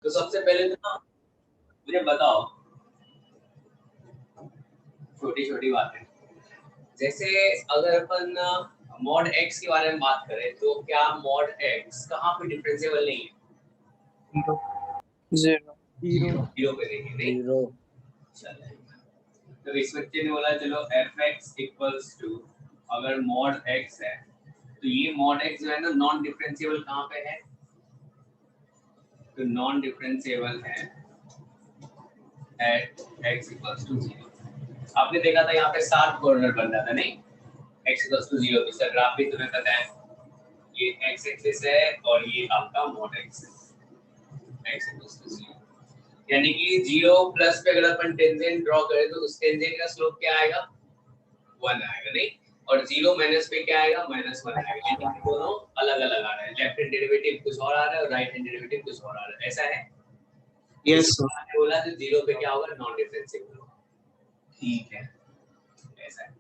तो सबसे पहले तो ना मुझे बताओ छोटी छोटी बातें, जैसे अगर अपन मॉड एक्स के बारे में बात करें तो क्या मॉड एक्स कहाँ पे डिफरेंशिएबल नहीं है? जीरो जीरो जीरो पे नहीं है, नहीं जीरो। चलेगा। तो इस बच्चे ने बोला चलो एफ एक्स इक्वल्स टू, अगर मॉड एक्स है तो ये मॉड एक्स जो है ना नॉन डिफरेंशिएबल कहाँ पे है? तो नॉन डिफरेंशिएबल है एट x इक्वल्स टू 0। आपने देखा था यहाँ पे 7 कॉर्नर बन रहा था, नहीं? x इक्वल्स टू 0 इसका ग्राफ भी तुम्हें पता है, ये x एक्सिस है और ये आपका मॉड x है, x इक्वल्स टू 0। यानी कि 0 प्लस पे अगर अपन टेंजेंट ड्रॉ करें तो उस टेंजेंट का स्लोप क्या आएगा? 1 आएगा, नहीं? और 0 माइनस पे क्या आएगा? -1 आएगा। यानी कि दोनों अलग-अलग आ रहे हैं, लेफ्ट हैंड डेरिवेटिव कुछ और आ रहा है और राइट हैंड डेरिवेटिव कुछ और आ रहा है, ऐसा है? Yes sir. आपने बोला तो 0 पे क्या होगा? नॉन डिफरेंशिएबल होगा, ठीक है, ऐसा है।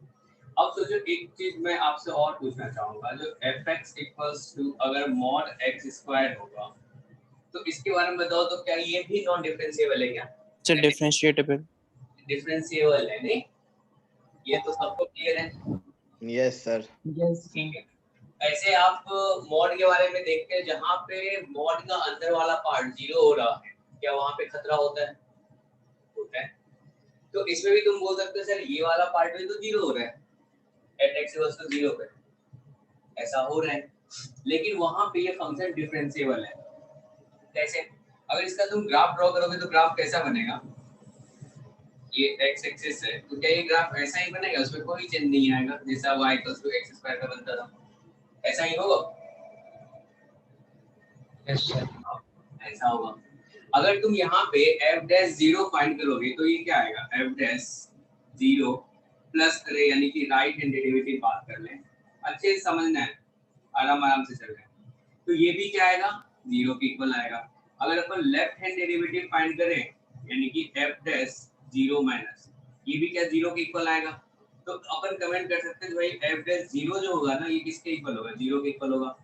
अब सोचो एक चीज मैं आपसे और पूछना चाहूंगा, जो fx इक्वल्स टू अगर मॉड x स्क्वायर होगा तो इसके बारे में बताओ, तो क्या ये भी नॉन डिफरेंशिएबल है क्या? इट्स डिफरेंशिएटेबल। डिफरेंशिएबल है, नहीं? ये तो सबको क्लियर है? Yes sir. यस ठीक है। ऐसे आप मॉड के बारे में देखते हैं, जहां पे मॉड का अंदर वाला पार्ट 0 हो रहा है, क्या वहां पे खतरा होता है? होता है। तो इसमें भी तुम बोल सकते हो सर ये वाला पार्ट भी तो 0 हो रहा है एट x इक्वल्स टू 0 पे, ऐसा हो रहा है, लेकिन वहां पे ये फंक्शन डिफरेंशिएबल है। कैसे? अगर इसका तुम ग्राफ ड्रॉ करोगे तो ग्राफ कैसा बनेगा? ये x एक्सिस है तो क्या ये ग्राफ ऐसा ही बनेगा, उसमें कोई चेंज नहीं आएगा, जैसा y x स्क्वायर का बनता था ऐसा ही होगा? Yes sir. ऐसा होगा। अगर तुम यहाँ पे f डैश 0 फाइंड करोगे तो ये क्या आएगा? f डैश 0 प्लस करे, यानी कि राइट हैंड डेरिवेटिव बात कर लें, अच्छे से समझना है, आराम आराम से चल रहे हैं। तो ये भी क्या आएगा? 0 के इक्वल आएगा। अगर अपन लेफ्ट हैंड डेरिवेटिव फाइंड करें, यानी कि f डैश 0 माइनस, ये भी क्या 0 के इक्वल आएगा? तो अपन कमेंट कर सकते हैं भाई f डैश 0 जो होगा ना ये किसके इक्वल होगा? 0 के इक्वल होगा।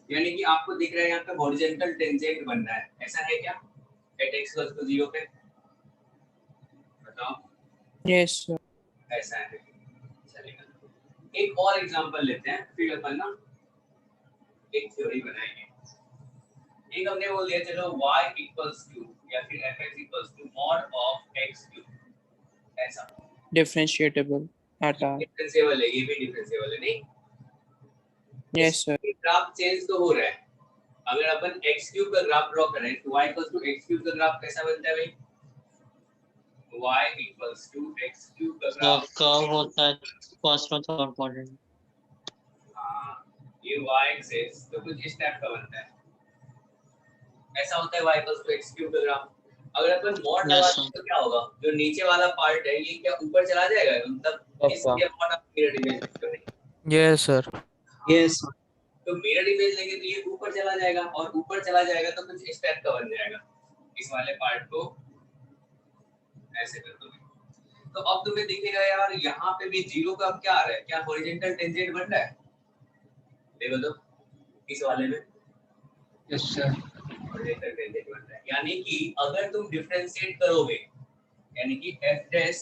यानी कि आपको दिख रहा है यहाँ पे हॉरिजॉन्टल टेंजेंट बन रहा है, ऐसा है क्या एट x इक्वल्स टू 0 पे? बताओ। Yes sir. ऐसा है, चलेगा। एक और एग्जांपल लेते हैं, फिर अपन ना एक थ्योरी बनाएंगे। एक हमने बोल दिया चलो y इक्वल्स टू या फिर fx equals to mod of x cube, ऐसा डिफरेंशिएटेबल एट आर। डिफरेंशिएबल है, ये भी डिफरेंशिएबल है, नहीं? Yes sir. ग्राफ चेंज तो हो रहा है। अगर अपन x क्यूब का ग्राफ ड्रॉ करें तो y equals to x cube का ग्राफ कैसा बनता है भाई? y equals to x cube का ग्राफ कर्व होता है फर्स्ट और थर्ड क्वाड्रेंट। हाँ, ये y एक्सिस तो कुछ इस टाइप का बनता है, ऐसा होता है y equals to x cube का ग्राफ। अगर अपन मॉड लगाते हैं तो क्या होगा? जो नीचे वाला पार्ट है ये क्या ऊपर चला जाएगा, मतलब इसके मॉड ऑफ मिरर इमेज तो नहीं? Yes sir. यस तो मिरर इमेज लेंगे तो ये ऊपर चला जाएगा, और ऊपर चला जाएगा तो कुछ इस टाइप का बन जाएगा। इस वाले पार्ट को ऐसे कर दोगे तो अब तुम्हें दिखेगा यार यहाँ पे भी 0 का अब क्या आ रहा है? क्या हॉरिजॉन्टल टेंजेंट बन रहा है? देखो तो इस वाले में यस सर। हॉरिजॉन्टल टेंजेंट बन रहा है, यानी कि अगर तुम डिफरेंशिएट करोगे, यानी कि f डैश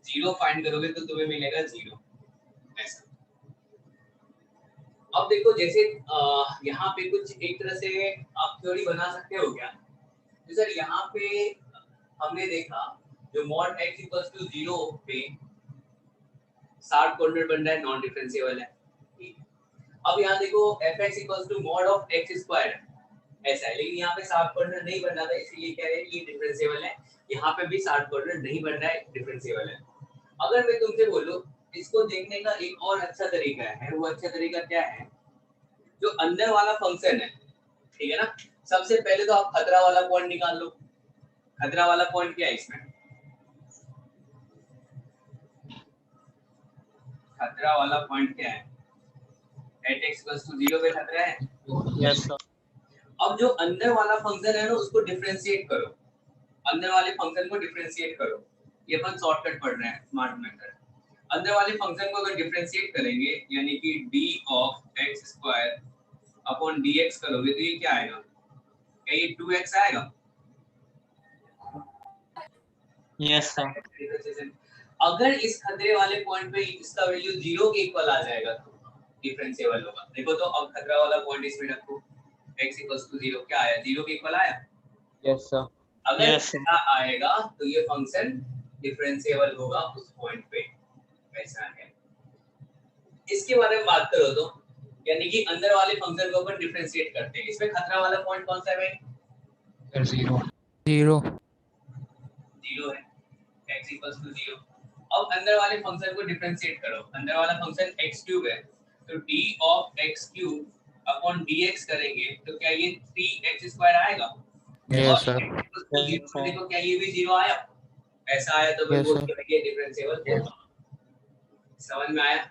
0 फाइंड करोगे तो तुम्हें मिलेगा 0, ऐसा। अब देखो जैसे यहाँ पे कुछ एक तरह से आप थ्योरी बना सकते हो क्या? तो सर यहाँ पे हमने देखा जो मॉड x इक्वल्स टू 0 पे 60 कॉर्नर बन रहा है, नॉन डिफरेंशिएबल है, ठीक। अब यहाँ देखो fx equals to mod of x square ऐसा है, लेकिन यहाँ पे 60 कॉर्नर नहीं बन रहा था, इसीलिए क्या है ये डिफरेंशिएबल है। यहाँ पे भी 60 कॉर्नर नहीं बन रहा है, डिफरेंशिएबल है। अगर मैं तुमसे बोलूं इसको देखने का एक और अच्छा तरीका है, वो अच्छा तरीका क्या है? जो अंदर वाला फंक्शन है, ठीक है ना, सबसे पहले तो आप खतरा वाला पॉइंट निकाल लो। खतरा वाला पॉइंट क्या है इसमें? खतरा वाला पॉइंट क्या है? एट x = 0 पे खतरा है। Yes sir. अब जो अंदर वाला फंक्शन है ना उसको डिफरेंशिएट करो, अंदर वाले फंक्शन को डिफरेंशिएट करो। ये अपन शॉर्टकट पढ़ रहे हैं, स्मार्ट मेथड। अंदर वाले फंक्शन को अगर डिफरेंशिएट करेंगे यानी कि d of x² upon dx करोगे तो ये क्या आएगा? क्या ये 2x आएगा? Yes, sir. अगर इस खतरे वाले पॉइंट पे इसका वैल्यू 0 के इक्वल आ जाएगा तो डिफरेंशिएबल होगा। देखो तो अब खतरा वाला पॉइंट इसमें रखो, x = 0 क्या आया? 0 के इक्वल आया? Yes, sir. अगर Yes, sir. खतरा आएगा तो ये फंक्शन डिफरेंशिएबल होगा उस पॉइंट पे, ऐसा है। इसके बारे में बात करो तो यानी कि अंदर वाले फंक्शन को अपन डिफरेंशिएट करते हैं। इसमें खतरा वाला पॉइंट कौन सा है भाई? 0. 0 है, x = 0। अब अंदर वाले फंक्शन को डिफरेंशिएट करो। अंदर वाला फंक्शन x³ है तो d of x³ upon dx करेंगे तो क्या ये 3x² आएगा? Yes, sir. देखो क्या ये भी 0 आया? ऐसा आया तो Yes, बोल sir. के ये डिफरेंशिएबल होगा। समझ में आया?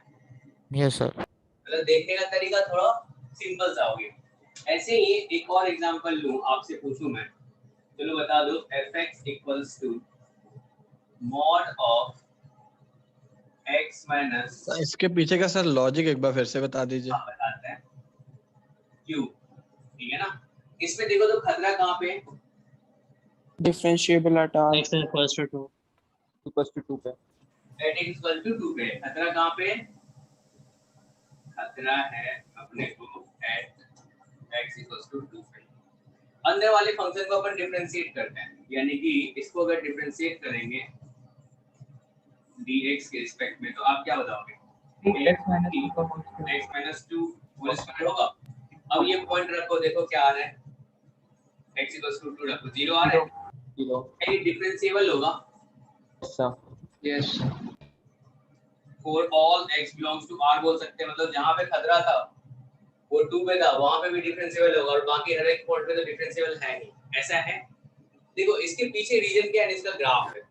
Yes, sir. मतलब देखने का तरीका थोड़ा सिंपल सा हो गया। ऐसे ही एक और एग्जांपल लूं, आपसे पूछूं मैं, चलो बता दो fx = mod of x minus, इसके पीछे का सर लॉजिक एक बार फिर से बता दीजिए। बताते हैं q, ठीक है ना। इसमें देखो तो खतरा कहाँ पे? Differentiable at r X equals to 2. equals to 2 पे. at x = 2 पे। खतरा कहाँ पे? खतरा है अपने को at x = 2 पे। अंदर वाले फंक्शन को अपन डिफरेंशिएट करते हैं, यानी कि इसको अगर डिफरेंशिएट करेंगे dx के रिस्पेक्ट में तो आप क्या बताओगे? x - 2 होल स्क्वायर होगा। अब ये पॉइंट रखो, देखो क्या आ रहा है? x = 2 रखो, 0 आ रहा है। 0. ये डिफरेंशिएबल होगा Yes, sir. Yes. For all x belongs to r बोल सकते हैं। मतलब जहां पे खतरा था वो 2 पे था, वहां पे भी डिफरेंशिएबल होगा और बाकी हर एक पॉइंट पे तो डिफरेंशिएबल है नहीं, ऐसा है। देखो इसके पीछे रीजन क्या है? इसका ग्राफ है।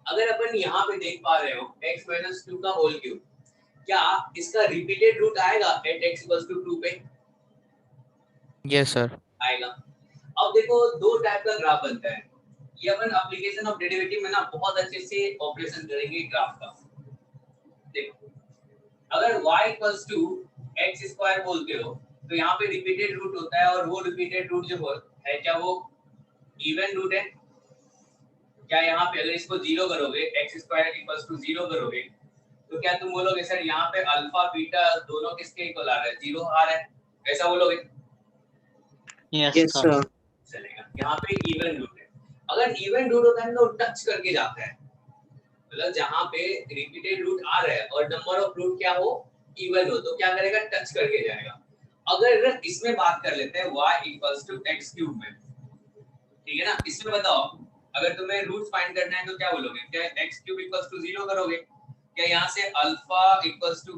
अगर अपन यहाँ पे देख पा रहे हो x - 2 का होल क्यूब, क्या इसका रिपीटेड रूट आएगा at x = 2 पे? Yes, sir. आएगा। अब देखो दो टाइप का ग्राफ बनता है। ये अपन एप्लीकेशन ऑफ डेरिवेटिव में ना बहुत अच्छे से ऑपरेशन करेंगे ग्राफ का। देखो अगर y = x² बोलते हो तो यहाँ पे रिपीटेड रूट होता है और वो रिपीटेड रूट जो है क्या वो इवन रूट है? क्या यहाँ पे अगर इसको 0 करोगे x² = 0 करोगे तो क्या तुम बोलोगे सर यहाँ पे अल्फा बीटा दोनों किसके इक्वल आ रहा है? 0 आ रहा है, ऐसा बोलोगे? Yes, Yes, sir. sir. चलेगा। यहाँ पे इवन रूट है। अगर इवन रूट होता है तो टच करके जाता है, मतलब जहाँ पे रिपीटेड रूट आ रहा है और नंबर ऑफ रूट क्या हो इवन हो तो क्या करेगा? टच करके जाएगा। अगर इसमें बात कर लेते हैं y = x³ में, ठीक है ना। इसमें बताओ अगर तुम्हें रूट्स फाइंड करना है तो क्या बोलोगे? क्या x³ = 0 करोगे? क्या यहाँ से अल्फा =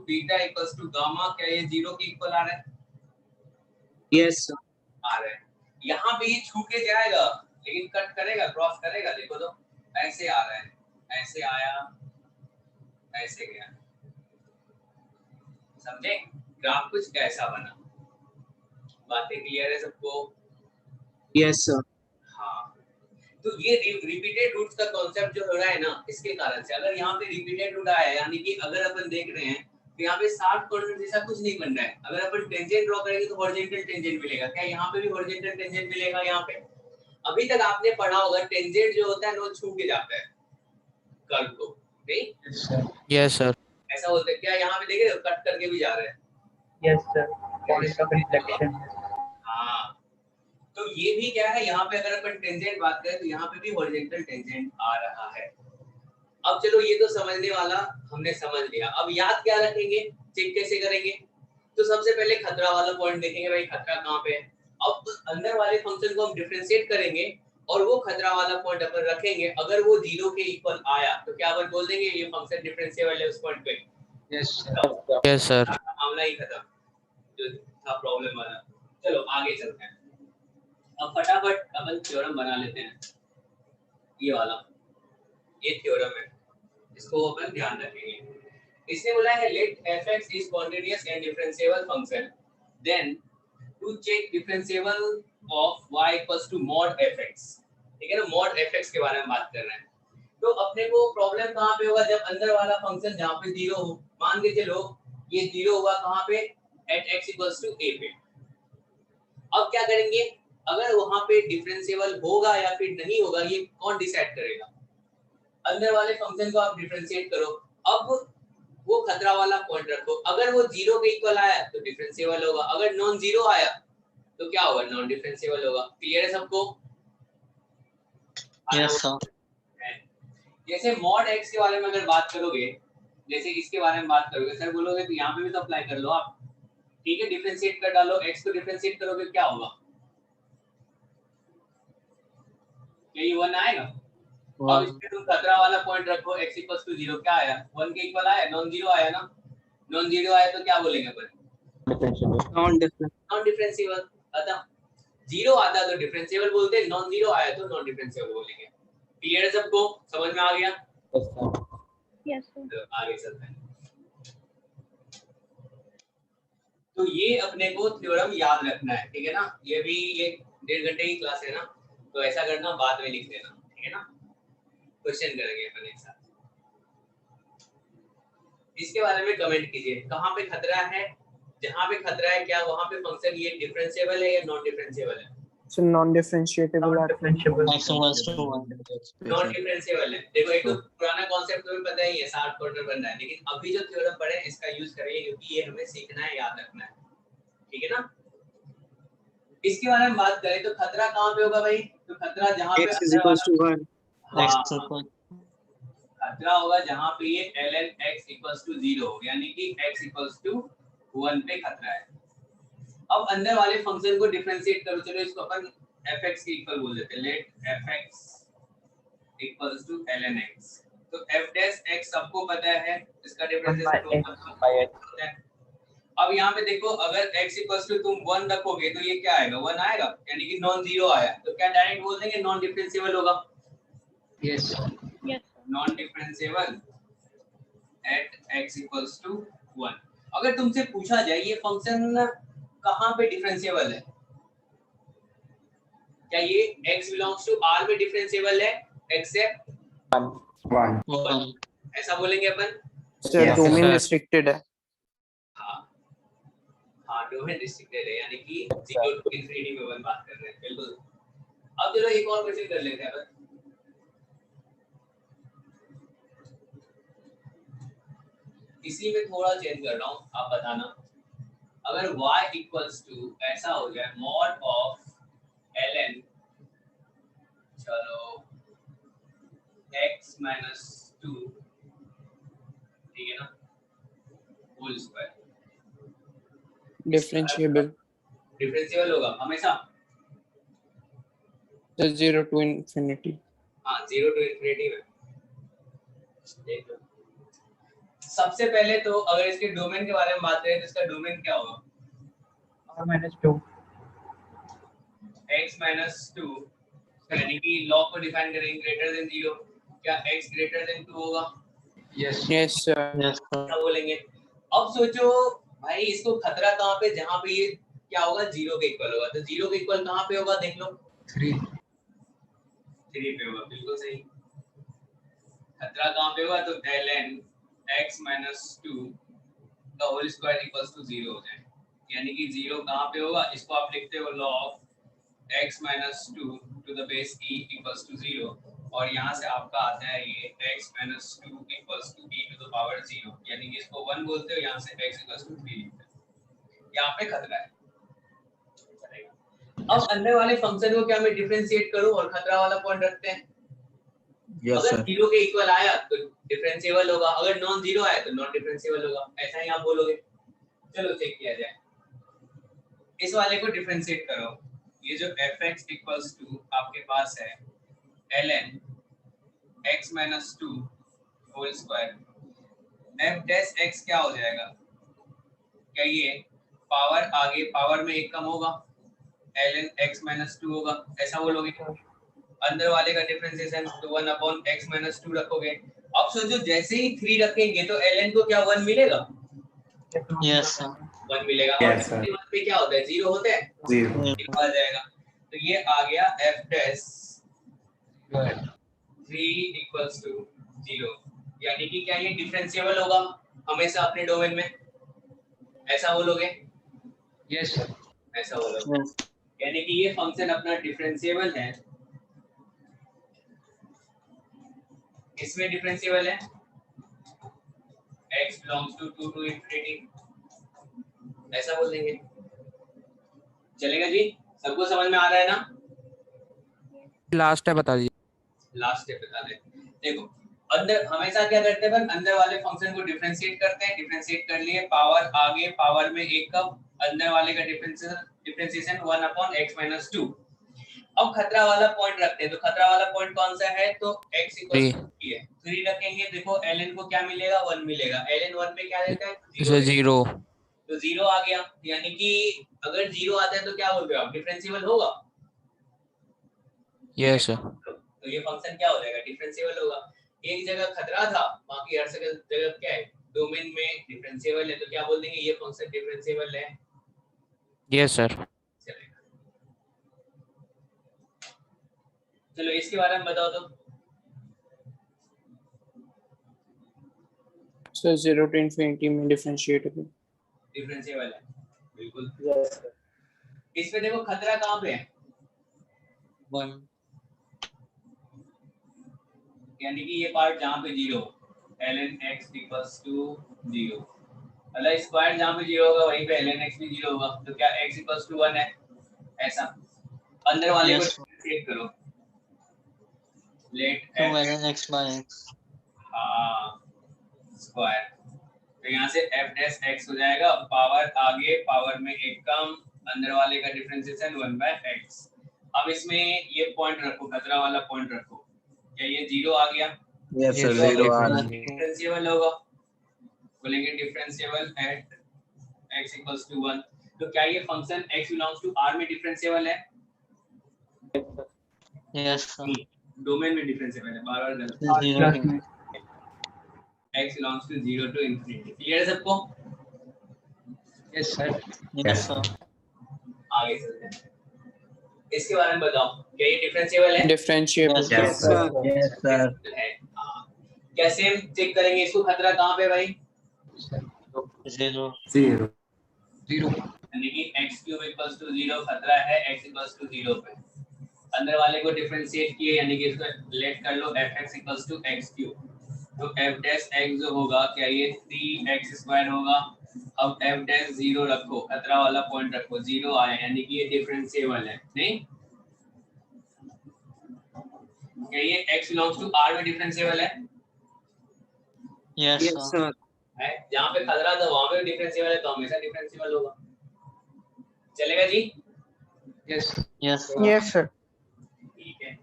बीटा = गामा क्या ये 0 के इक्वल आ रहा है? Yes, sir. आ रहा है। यहाँ पे ये छू के जाएगा लेकिन कट करेगा, क्रॉस करेगा। देखो तो ऐसे आ रहा है, ऐसे आया, ऐसे गया। समझे ग्राफ कुछ कैसा बना? बातें क्लियर है सबको? Yes, sir. हाँ, तो ये रिपीटेड रूट्स का कॉन्सेप्ट जो हो रहा है ना, इसके कारण से अगर यहाँ पे रिपीटेड रूट आया यानी कि अगर अपन देख रहे हैं तो यहाँ पे 60 कोऑर्डिनेट जैसा कुछ नहीं बन रहा है। अगर अपन टेंजेंट ड्रॉ करेंगे तो हॉरिजॉन्टल टेंजेंट मिलेगा। क्या यहाँ पे भी हॉरिजॉन्टल टेंजेंट मिलेगा? यहाँ पे अभी तक आपने पढ़ा होगा टेंजेंट जो होता है वो छू के जाता है कर्व को, नहीं? Yes, sir. Yes, sir. ऐसा होता है क्या? यहाँ पे देख रहे हो कट करके भी जा रहा है। Yes, sir. Point of reflection. हाँ, तो ये भी क्या है? यहाँ पे अगर अपन टेंजेंट बात करें तो यहाँ पे भी हॉरिजॉन्टल टेंजेंट आ रहा है। अब चलो ये तो समझने वाला हमने समझ लिया। अब याद क्या रखेंगे, चेक कैसे करेंगे? तो सबसे पहले खतरा वाला पॉइंट देखेंगे, भाई खतरा कहाँ पे है। अब अंदर वाले फंक्शन को हम डिफरेंशिएट करेंगे और वो खतरा वाला पॉइंट अपन रखेंगे। अगर वो 0 के इक्वल आया तो क्या अपन बोल देंगे ये फंक्शन डिफरेंशिएबल है उस पॉइंट पे? Yes, sir. Yes, sir. मामला ही खत्म जो था प्रॉब्लम वाला। चलो आगे चलते हैं। अब फटाफट अपन थ्योरम बना लेते हैं। ये वाला ये थ्योरम है, इसको अपन ध्यान रखेंगे। इसने बोला है let fx is continuous and differentiable function, then to check differentiable of y = mod fx। ठीक है ना, mod fx के बारे में बात कर रहे हैं। तो अपने को प्रॉब्लम कहाँ पे होगा? जब अंदर वाला फंक्शन जहाँ पे 0 हो, मान के चलो ये 0 होगा कहाँ पे? at x = a पे। अब क्या करेंगे? अगर वहां पे डिफरेंशिएबल होगा या फिर नहीं होगा ये कौन डिसाइड करेगा? अंदर वाले फंक्शन को आप डिफरेंशिएट करो, अब वो खतरा वाला पॉइंट रखो, अगर वो 0 के इक्वल आया तो डिफरेंशिएबल होगा, अगर नॉन जीरो आया तो क्या होगा? नॉन डिफरेंशिएबल होगा। क्लियर है सबको? Yes, sir. जैसे मॉड x के बारे में अगर बात करोगे, जैसे इसके बारे में बात करोगे, सर बोलोगे तो यहाँ पे भी तो अप्लाई कर लो आप, ठीक है, डिफरेंशिएट कर डालो, x को डिफरेंशिएट करोगे क्या होगा? क्या ये 1 आएगा? अब इसमें तुम खतरा वाला पॉइंट रखो, x 0, क्या आया? 1 के इक्वल आया, नॉन जीरो आया ना, नॉन जीरो आया तो क्या बोलेंगे अपन? Non differentiable. Non differentiable. अतः जीरो आता तो डिफरेंशिएबल बोलते, नॉन जीरो आया तो नॉन डिफरेंशिएबल बोलेंगे। क्लियर है सबको? समझ में आ गया? Yes sir. तो आगे चलते हैं। तो ये अपने को थ्योरम याद रखना है, ठीक है ना? ये भी ये 1.5 घंटे की क्लास है ना, तो ऐसा करना, बाद में लिख देना, ठीक है ना? क्वेश्चन करेंगे अपन एक साथ। इसके बारे में कमेंट कीजिए, कहाँ पे खतरा है? जहाँ पे खतरा है क्या वहाँ पे फंक्शन ये डिफरेंशिएबल है या नॉन डिफरेंशिएबल है? So non-differentiable X equals to 1. Non differentiable है। देखो एक तो पुराना कॉन्सेप्ट तुम्हें पता ही है, शार्ट क्वार्टर बन रहा है, लेकिन अभी जो थ्योरम पढ़े हैं इसका यूज करेंगे क्योंकि ये हमें सीखना है, याद रखना है, ठीक है ना? इसके बारे में बात करें तो खतरा कहाँ पे होगा भाई? तो खतरा जहाँ पे x is equals to 1. X हाँ, equals खतरा होगा जहाँ पे ये ln x equals to 0 यानी कि x equals to 1 पे खतरा है। अब अंदर वाले फंक्शन को डिफरेंशिएट करो, चलो इसको अपन fx के इक्वल बोल देते हैं, let fx equals to ln x। तो f dash x सबको पता है, इसका डिफरेंशिएशन होता है। अब यहाँ पे देखो, अगर x equals to तुम 1 रखोगे तो ये क्या आएगा? 1 आएगा, यानी कि नॉन जीरो आया, तो क्या डायरेक्ट बोल देंगे नॉन डिफरेंशिएबल होगा? Yes. Yes sir. Non differentiable at x equals to 1। अगर तुमसे पूछा जाए ये फंक्शन कहाँ पे डिफरेंशिएबल है, क्या ये x belongs to R में डिफरेंशिएबल है एक्सेप्ट 1. ऐसा बोलेंगे अपन? Sir, Yes, domain sir. restricted है. हाँ हाँ, डोमेन रिस्ट्रिक्टेड है, यानी कि 0 to infinity में अपन बात कर रहे हैं, बिल्कुल। अब चलो एक और क्वेश्चन कर लेते हैं अपन। इसी में थोड़ा चेंज कर रहा हूँ, आप बताना। अगर y equals to ऐसा हो जाए mod of ln, चलो x minus 2, ठीक है ना, होल स्क्वायर Differentiable. डिफरेंशिएबल होगा हमेशा? The 0 to infinity. हाँ, 0 to infinity में। देख लो, सबसे पहले तो अगर इसके डोमेन के बारे में बात करें तो इसका डोमेन क्या होगा? R-2. x minus 2, यानी कि लॉ को डिफाइन करेंगे ग्रेटर देन 0, क्या x ग्रेटर देन 2 होगा? Yes, sir. Yes, sir. क्या बोलेंगे? अब सोचो भाई, इसको खतरा कहाँ पे, जहाँ पे ये क्या होगा? 0 के इक्वल होगा, तो 0 के इक्वल कहाँ पे होगा? देख लो, 3. 3 पे होगा, बिल्कुल सही। खतरा कहाँ पे होगा? तो ln x minus 2 का होल स्क्वायर इक्वल्स टू 0 हो जाए, यानी कि 0 कहाँ पे होगा? इसको आप लिखते हो law of x minus 2 to the base e equals to 0, और यहाँ से आपका आता है ये x minus 2 equals to e to the power 0, यानी कि इसको 1 बोलते हो, यहाँ से x equals to 3 लिखते हो। यहाँ पे खतरा है, चलेगा। अब अंदर वाले फंक्शन को क्या मैं डिफरेंशिएट करूँ और खतरा वाला पॉइंट रखते हैं? Yes, अगर sir. 0 के इक्वल आया तो डिफरेंशिएबल होगा, अगर नॉन जीरो आया तो नॉन डिफरेंशिएबल होगा, ऐसा ही आप बोलोगे। चलो चेक किया जाए, इस वाले को डिफरेंशिएट करो। ये जो fx इक्वल्स टू आपके पास है ln x minus 2 whole square, f dash x क्या हो जाएगा? क्या ये पावर आगे पावर में एक कम होगा, ln x minus 2 होगा, ऐसा बोलोगे? अंदर वाले का डिफरेंशिएशन तो 1 अपॉन x minus 2 रखोगे। अब सोचो जैसे ही 3 रखेंगे तो ln को क्या 1 मिलेगा? Yes, sir. 1 मिलेगा। Yes, sir. 1 पे क्या होता है? 0 होता है, 0. 0 आ जाएगा। तो ये आ गया f डैश 3 इक्वल्स टू 0, यानी कि क्या ये डिफरेंशिएबल होगा हमेशा अपने डोमेन में, ऐसा बोलोगे? Yes, sir. ऐसा बोलोगे। Yes. यानी कि ये फंक्शन अपना डिफरेंशिएबल है, इसमें डिफरेंशिएबल है x belongs to 2 to infinity, ऐसा बोल देंगे, चलेगा जी? सबको समझ में आ रहा है ना? लास्ट है बता दीजिए। लास्ट स्टेप बता दे। देखो अंदर हमेशा क्या करते हैं, अंदर वाले फंक्शन को डिफरेंशिएट करते हैं, डिफरेंशिएट कर लिए, पावर आगे पावर में एक कम, अंदर वाले का डिफरेंशिएशन 1/x - 2। अब खतरा वाला पॉइंट रखते हैं, तो खतरा वाला पॉइंट कौन सा है? तो x = 3 है, 3 रखेंगे, देखो ln को क्या मिलेगा? 1 मिलेगा, ln 1 पे क्या देता है? 0, तो 0 आ गया, यानी कि अगर 0 आता है तो क्या बोल रहे हो आप? डिफरेंशिएबल होगा? Yes sir. तो ये फंक्शन क्या हो जाएगा? डिफरेंशिएबल होगा। एक जगह खतरा था, बाकी हर जगह क्या है? डोमेन में डिफरेंशिएबल है, तो क्या बोल देंगे? ये फंक्शन डिफरेंशिएबल है। Yes sir. चलेगा, चलो इसके बारे में बताओ तो। सर 0 to infinity में डिफरेंशिएटेबल। डिफरेंशिएबल है, बिल्कुल। Yes sir. इसमें देखो खतरा कहाँ पे है? 1 यानी कि ये पार्ट जहाँ पे 0, ln x = 0, अल्लाह स्क्वायर जहाँ पे 0 होगा वहीं पे ln x भी 0 होगा, तो क्या x = 1 है? ऐसा अंदर वाले को डिफरेंशिएट करो, let 2 ln x by x। हाँ स्क्वायर, तो यहाँ से f' हो जाएगा, पावर आगे पावर में एक कम, अंदर वाले का डिफरेंशिएशन 1/x। अब इसमें ये पॉइंट रखो, खतरा वाला पॉइंट रखो, क्या ये 0 आ गया? यस सर, 0 आ गया। डिफरेंशिएबल होगा, बोलेंगे डिफरेंशिएबल एट x = 1, तो क्या ये function x belongs to R में डिफरेंशिएबल है? Yes sir. डोमेन में डिफरेंशिएबल है, बार-बार गलत, 0 x belongs to 0 to infinity। Clear है सबको? Yes sir. Yes sir. आगे चलते हैं, इसके बारे में बताओ, क्या ये डिफरेंशिएबल है? Differentiable. Yes sir. Yes sir. क्या सेम चेक करेंगे इसको? खतरा कहाँ पे भाई? 0 यानी कि x³ = 0 खतरा है x = 0 पे, अंदर वाले को डिफरेंशिएट किए, यानी कि इसको लेट कर लो fx = x³, तो f' जो होगा क्या ये 3x² होगा। अब f' 0 रखो, खतरा वाला पॉइंट रखो, 0 आया, यानी कि ये डिफरेंशिएबल है, नहीं? क्या ये x belongs to R में डिफरेंशिएबल है? Yes sir. है, जहाँ पे खतरा था वहाँ पे डिफरेंशिएबल है, तो हमेशा डिफरेंशिएबल होगा, चलेगा जी? Yes yes yes sir. ठीक है,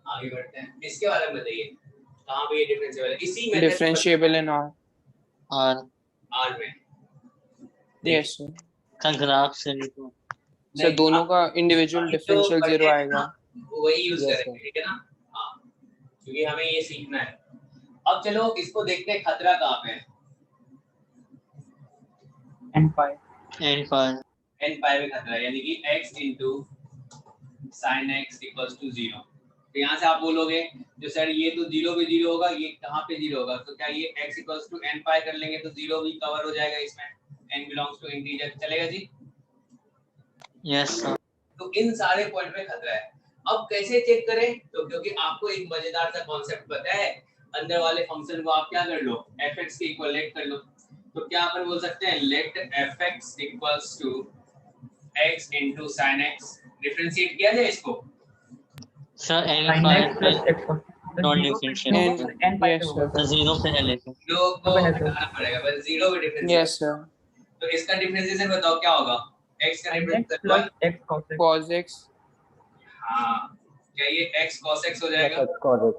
आगे बढ़ते हैं, इसके बारे में बताइए, कहाँ पे ये डिफरेंशिएबल है? इसी में डिफरेंशिएबल इन आर। R में। Yes sir. कंग्राफ से भी तो सर दोनों का इंडिविजुअल डिफरेंशियल 0 आएगा। वही यूज करेंगे, ठीक है ना? हाँ, क्योंकि हमें ये सीखना है। अब चलो इसको देखते हैं, खतरा कहाँ पे है? n पाई में खतरा है, यानी कि x * sin x = 0। तो यहाँ से आप बोलोगे जो सर ये तो 0 पे 0 होगा, ये कहाँ पे 0 होगा? तो क्या ये x = n पाई कर लेंगे तो 0 भी कवर हो जाएगा इसमें, n belongs to इंटीजर, चलेगा जी? Yes sir. तो इन सारे पॉइंट पे खतरा है। अब कैसे चेक करें? तो क्योंकि आपको एक मजेदार सा कॉन्सेप्ट पता है, अंदर वाले फंक्शन को आप क्या कर लो, fx के इक्वल लेट कर लो, तो क्या अपन बोल सकते हैं, let fx = x * sin x, differentiate किया जाए इसको, sir n pi non differentiable yes sir. 0 पे है लेकिन 0 को हटाना पड़ेगा, बस 0 पे डिफरेंशिएट। Yes sir. तो इसका डिफरेंशिएशन बताओ क्या होगा? x का डिफरेंशिएशन cos x। हां, क्या ये x cos x हो जाएगा?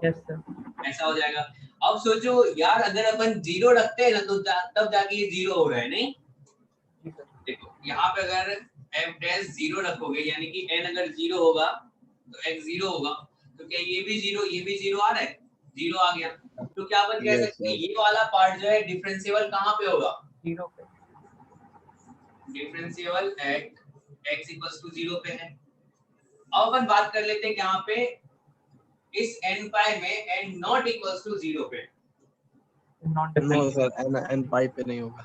Yes sir. ऐसा हो जाएगा। अब सोचो यार, अगर अपन 0 रखते हैं ना तो तब जाके ये 0 हो रहा है, नहीं? देखो यहाँ पे अगर f' 0 रखोगे, यानी कि n अगर 0 होगा तो x 0 होगा, तो क्या ये भी 0 आ रहा है? 0 आ गया, तो क्या अपन कह सकते हैं ये वाला पार्ट जो है डिफरेंशिएबल कहाँ पे होगा? 0 पे। डिफरेंशिएबल एट x = 0 पे है। अब अपन बात कर लेते हैं यहाँ पे इस n पाई में n not equals to 0 पे, नो सर, n पाई पे नहीं होगा।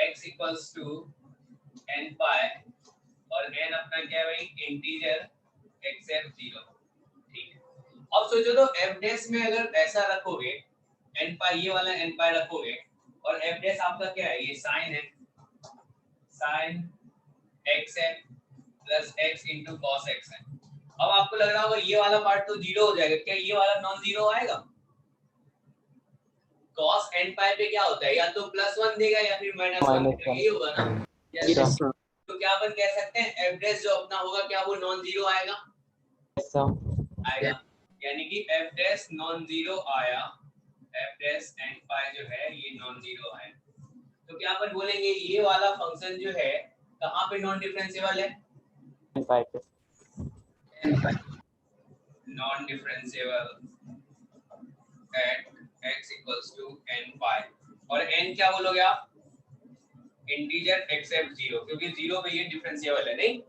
x equals to n pi और n अपना क्या है भाई इंटीजर एक्सेप्ट 0। ठीक है, अब सोचो तो f डैश में अगर ऐसा रखोगे n पाई, ये वाला n पाई रखोगे और f डैश आपका क्या है, ये साइन है, साइन x है plus x into cos x है। अब आपको लग रहा होगा ये वाला पार्ट तो 0 हो जाएगा, क्या ये वाला नॉन जीरो आएगा? cos n पाई पे क्या होता है, या तो +1 देगा या फिर -1 देगा, ये होगा ना? Yes, sir. तो क्या अपन कह सकते हैं f डैश जो अपना होगा क्या वो नॉन जीरो आएगा? आएगा, यानी कि f डैश नॉन जीरो आया, f डैश n पाई जो है ये नॉन जीरो आया। तो क्या अपन बोलेंगे ये वाला फंक्शन जो है कहां पे नॉन डिफरेंशिएबल है? Non differentiable at x equals to n pi, और n क्या बोलोगे आप? इंटीजर एक्सेप्ट 0, क्योंकि 0 पे ये डिफरेंशिएबल है। नहीं,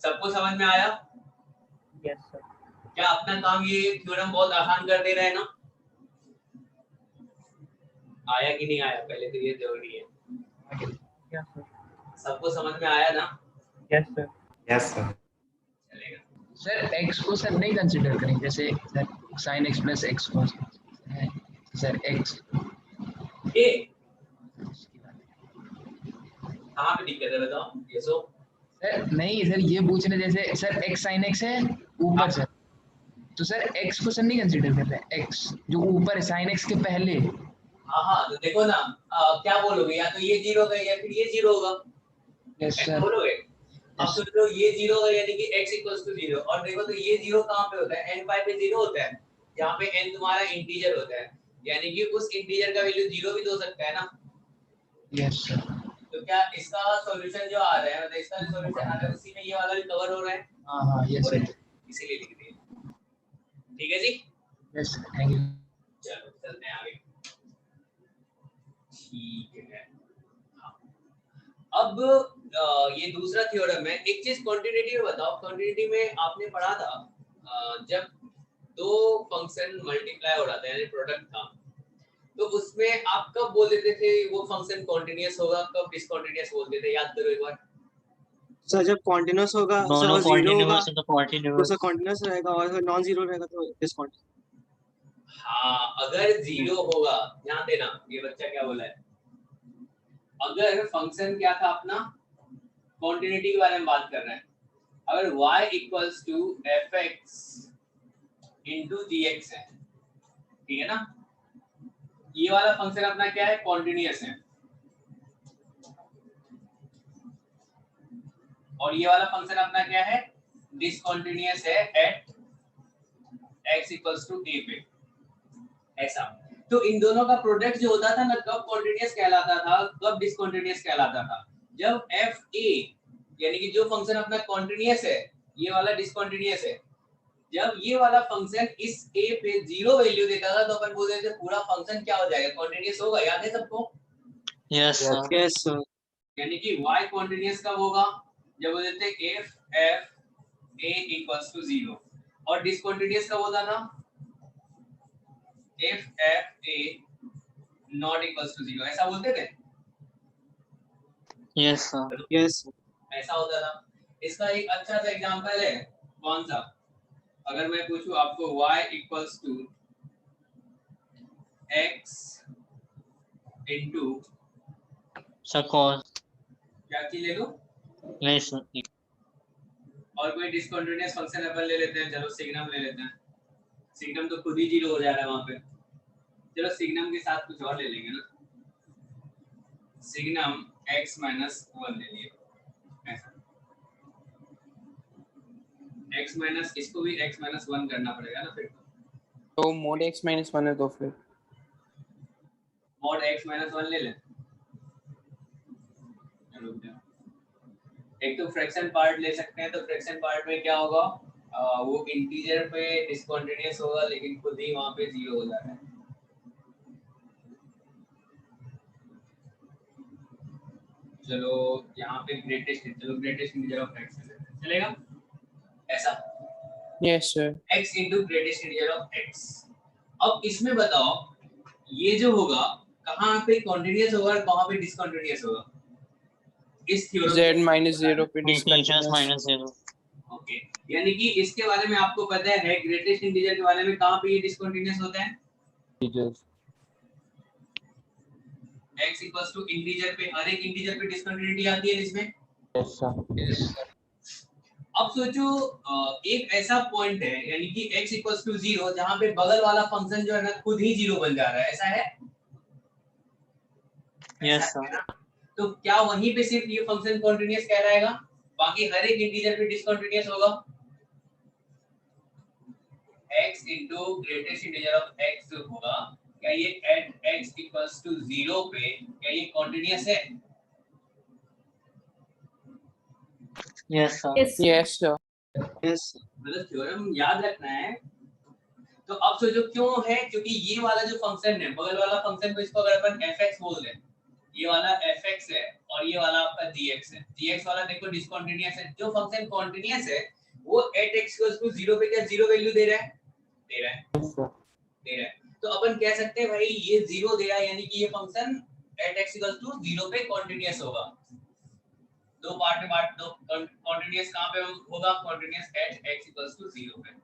सबको समझ में आया? Yes sir. क्या अपना काम ये थ्योरम बहुत आसान कर दे रहा है ना? आया कि नहीं आया, पहले तो ये जरूरी है। Yes sir. सबको समझ में आया ना? Yes sir. Yes sir. चलेगा। सर x को सर नहीं कंसीडर करेंगे, जैसे sir sin x plus x को सर x ए कहां पे दिक्कत है बताओ? ये सो सर नहीं सर, ये पूछ रहे जैसे सर x sin x है ऊपर सर, तो सर x को सर नहीं कंसीडर कर रहे, x जो ऊपर है sin x के पहले। हाँ, तो देखो ना क्या बोलोगे, या तो ये 0 होगा या फिर ये 0 होगा। यस ऐसा सर। बोलोगे? अब सोचो ये 0 होगा यानी कि x इक्वल्स टू 0, और देखो तो ये 0 कहां पे होता है? n पाई पे 0 होता है, जहां पे n तुम्हारा इंटीजर होता है, यानी कि उस इंटीजर का वैल्यू 0 भी तो हो सकता है ना? Yes sir. तो क्या इसका सॉल्यूशन जो आ रहा है, मतलब इसका सॉल्यूशन आ रहा है उसी में ये वाला भी कवर हो रहा है? हाँ यस सर। इसीलिए लिख दिया। ठीक है जी, यस सर, थैंक यू। चलो चलते हैं आगे। ठीक है, हाँ। अब ये दूसरा थ्योरम है। एक चीज क्वांटिटेटिव बताओ, क्वांटिटी में आपने पढ़ा था जब दो फंक्शन मल्टीप्लाई हो रहा था यानी प्रोडक्ट था, तो उसमें आप कब बोल देते थे वो फंक्शन कॉन्टिन्यूअस होगा, कब डिसकंटीन्यूअस बोलते थे? याद करो एक बार। सर जब कॉन्टिन्यूअस होगा दोनों सर जीरो होगा कॉन्टिन्यूअस है तो तो कॉन्टिन्यूअस। सर कॉन्टिन्यूअस रहेगा, और नॉन जीरो रहेगा तो डिसकंटिन्यूअस। हाँ, अगर 0 होगा, ध्यान देना ये बच्चा क्या बोला है, अगर फंक्शन क्या था अपना, कॉन्टिन्यूटी के बारे में बात कर रहे हैं, अगर y equals to fx into gx है, ठीक है ना? ये वाला फंक्शन अपना क्या है? कॉन्टिन्यूअस है, और ये वाला फंक्शन अपना क्या है? डिसकंटीन्यूअस है at x equals to a पे। ऐसा तो इन दोनों का प्रोडक्ट जो होता था ना, कब कॉन्टिन्यूअस कहलाता था, कब डिसकंटीन्यूअस कहलाता था? जब f a यानी कि जो फंक्शन अपना कॉन्टिन्यूअस है, ये वाला डिसकंटीन्यूअस है, जब ये वाला फंक्शन इस a पे 0 वैल्यू देता था तो अपन बोलते थे पूरा फंक्शन क्या हो जाएगा? कॉन्टिन्यूअस होगा। याद है सबको? Yes sir. Yes sir. यानी कि y कॉन्टिन्यूअस कब होगा? जब वो देते f a इक्वल्स टू 0, और डिसकंटीन्यूअस कब होता था? if f a not equals to 0, ऐसा बोलते थे? Yes sir. यस ऐसा होता था। इसका एक अच्छा सा एग्जांपल है, कौन सा? अगर मैं पूछूं आपको y equals to x into sir cos. क्या चीज ले लूं? नहीं सर। और कोई डिसकंटीन्यूअस फंक्शन अपन ले लेते हैं, चलो सिग्नम ले लेते हैं। सिग्नम तो खुद ही 0 हो जा रहा है वहां पे, चलो सिग्नम के साथ कुछ और ले लेंगे ना, सिग्नम x माइनस 1 ले लिए, ऐसा x माइनस, इसको भी x माइनस 1 करना पड़ेगा ना फिर तो मोड x माइनस 1 है तो फिर mod x माइनस 1 ले लें। एक तो फ्रैक्शन पार्ट ले सकते हैं, तो फ्रैक्शन पार्ट में क्या होगा, वो इंटीजर पे डिसकंटीन्यूअस होगा लेकिन खुद ही वहां पे 0 हो जा रहा है। चलो यहाँ पे ग्रेटेस्ट, चलो ग्रेटेस्ट इंटीजर ऑफ x चलेगा ऐसा? Yes sir. x into greatest integer of x। अब इसमें बताओ ये जो होगा कहाँ पे कॉन्टिन्यूअस होगा और कहाँ पे डिसकंटीन्यूअस होगा? इस थ्योरम z minus 0 पे Teachers discontinuous. minus 0. ओके, यानी कि इसके बारे में आपको पता है ग्रेटेस्ट इंटीजर के बारे में कहाँ पे ये डिसकंटीन्यूअस होता है? Integers. x equals to integer पे हर एक इंटीजर पे डिसकंटिन्यूटी आती है इसमें। Yes sir. Yes. अब सोचो एक ऐसा पॉइंट है यानी कि x इक्वल्स टू 0 जहां पे बगल वाला फंक्शन जो है ना खुद ही 0 बन जा रहा है, ऐसा है? Yes ऐसा है sir. ना? तो क्या वहीं पे सिर्फ ये फंक्शन कॉन्टिन्यूअस कहलाएगा, बाकी हर एक इंटीजर पे डिसकंटिन्यूअस होगा? x into greatest integer of x जो होगा, क्या ये एट x इक्वल्स टू 0 पे क्या ये कॉन्टिन्यूअस है? Yes sir. Yes sir. Yes. मतलब थ्योरम याद रखना है। तो अब सोचो क्यों है, क्योंकि ये वाला जो फंक्शन है बगल वाला फंक्शन को इसको अगर अपन fx बोल दें, ये वाला fx है और ये वाला आपका gx है। gx वाला देखो डिसकंटीन्यूअस है, जो फंक्शन कॉन्टिन्यूअस है वो एट x इक्वल्स टू 0 पे क्या 0 वैल्यू दे रहा है? दे रहा है, Yes sir. दे रहा है। तो अपन कह सकते हैं भाई ये 0 दे रहा है, यानी कि ये function at x equals to 0 पे कॉन्टिन्यूअस होगा। दो पार्ट में बांट दो, कॉन्टिन्यूअस कहां पे होगा? Continuous at x equals to 0 पे।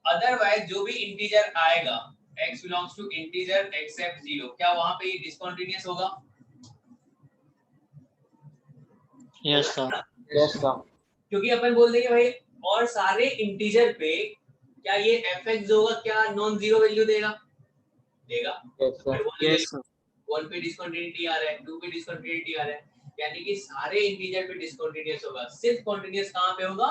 अदरवाइज जो भी इंटीजर आएगा x belongs to integer except 0, क्या वहां पे ये डिसकंटीन्यूअस होगा? Yes sir. Yes sir. क्योंकि अपन बोल देंगे भाई और सारे इंटीजर पे क्या ये fx होगा, क्या नॉन जीरो वैल्यू देगा? देगा। Yes sir. Yes sir. 1 पे डिसकंटिन्यूटी आ रहा है, 2 पे डिसकंटिन्यूटी आ रहा है, यानी कि सारे इंटीजर पे डिसकंटिन्यूअस होगा। सिर्फ कॉन्टिन्यूअस कहां पे होगा?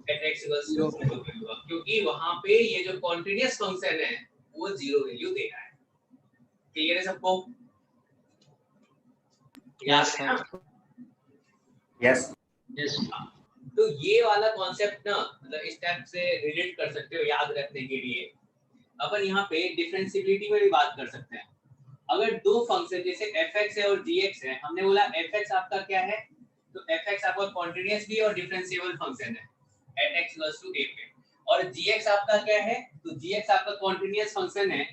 एट x इक्वल्स टू 0 पे होगा, क्योंकि वहां पे ये जो कॉन्टिन्यूअस फंक्शन है वो 0 वैल्यू दे रहा है। क्लियर है सबको? Yes sir. Yes Yes. तो ये वाला कॉन्सेप्ट ना मतलब इस टाइप से रिलेट कर सकते हो याद रखने के लिए। अपन यहाँ पे डिफरेंशिएबिलिटी में भी बात कर सकते हैं। अगर दो फंक्शन जैसे fx है और gx है, हमने बोला fx आपका क्या है, तो fx आपका कॉन्टिन्यूअस भी और डिफरेंशिएबल फंक्शन है at x equals to a पे, और gx आपका क्या है, तो gx आपका कॉन्टिन्यूअस फंक्शन है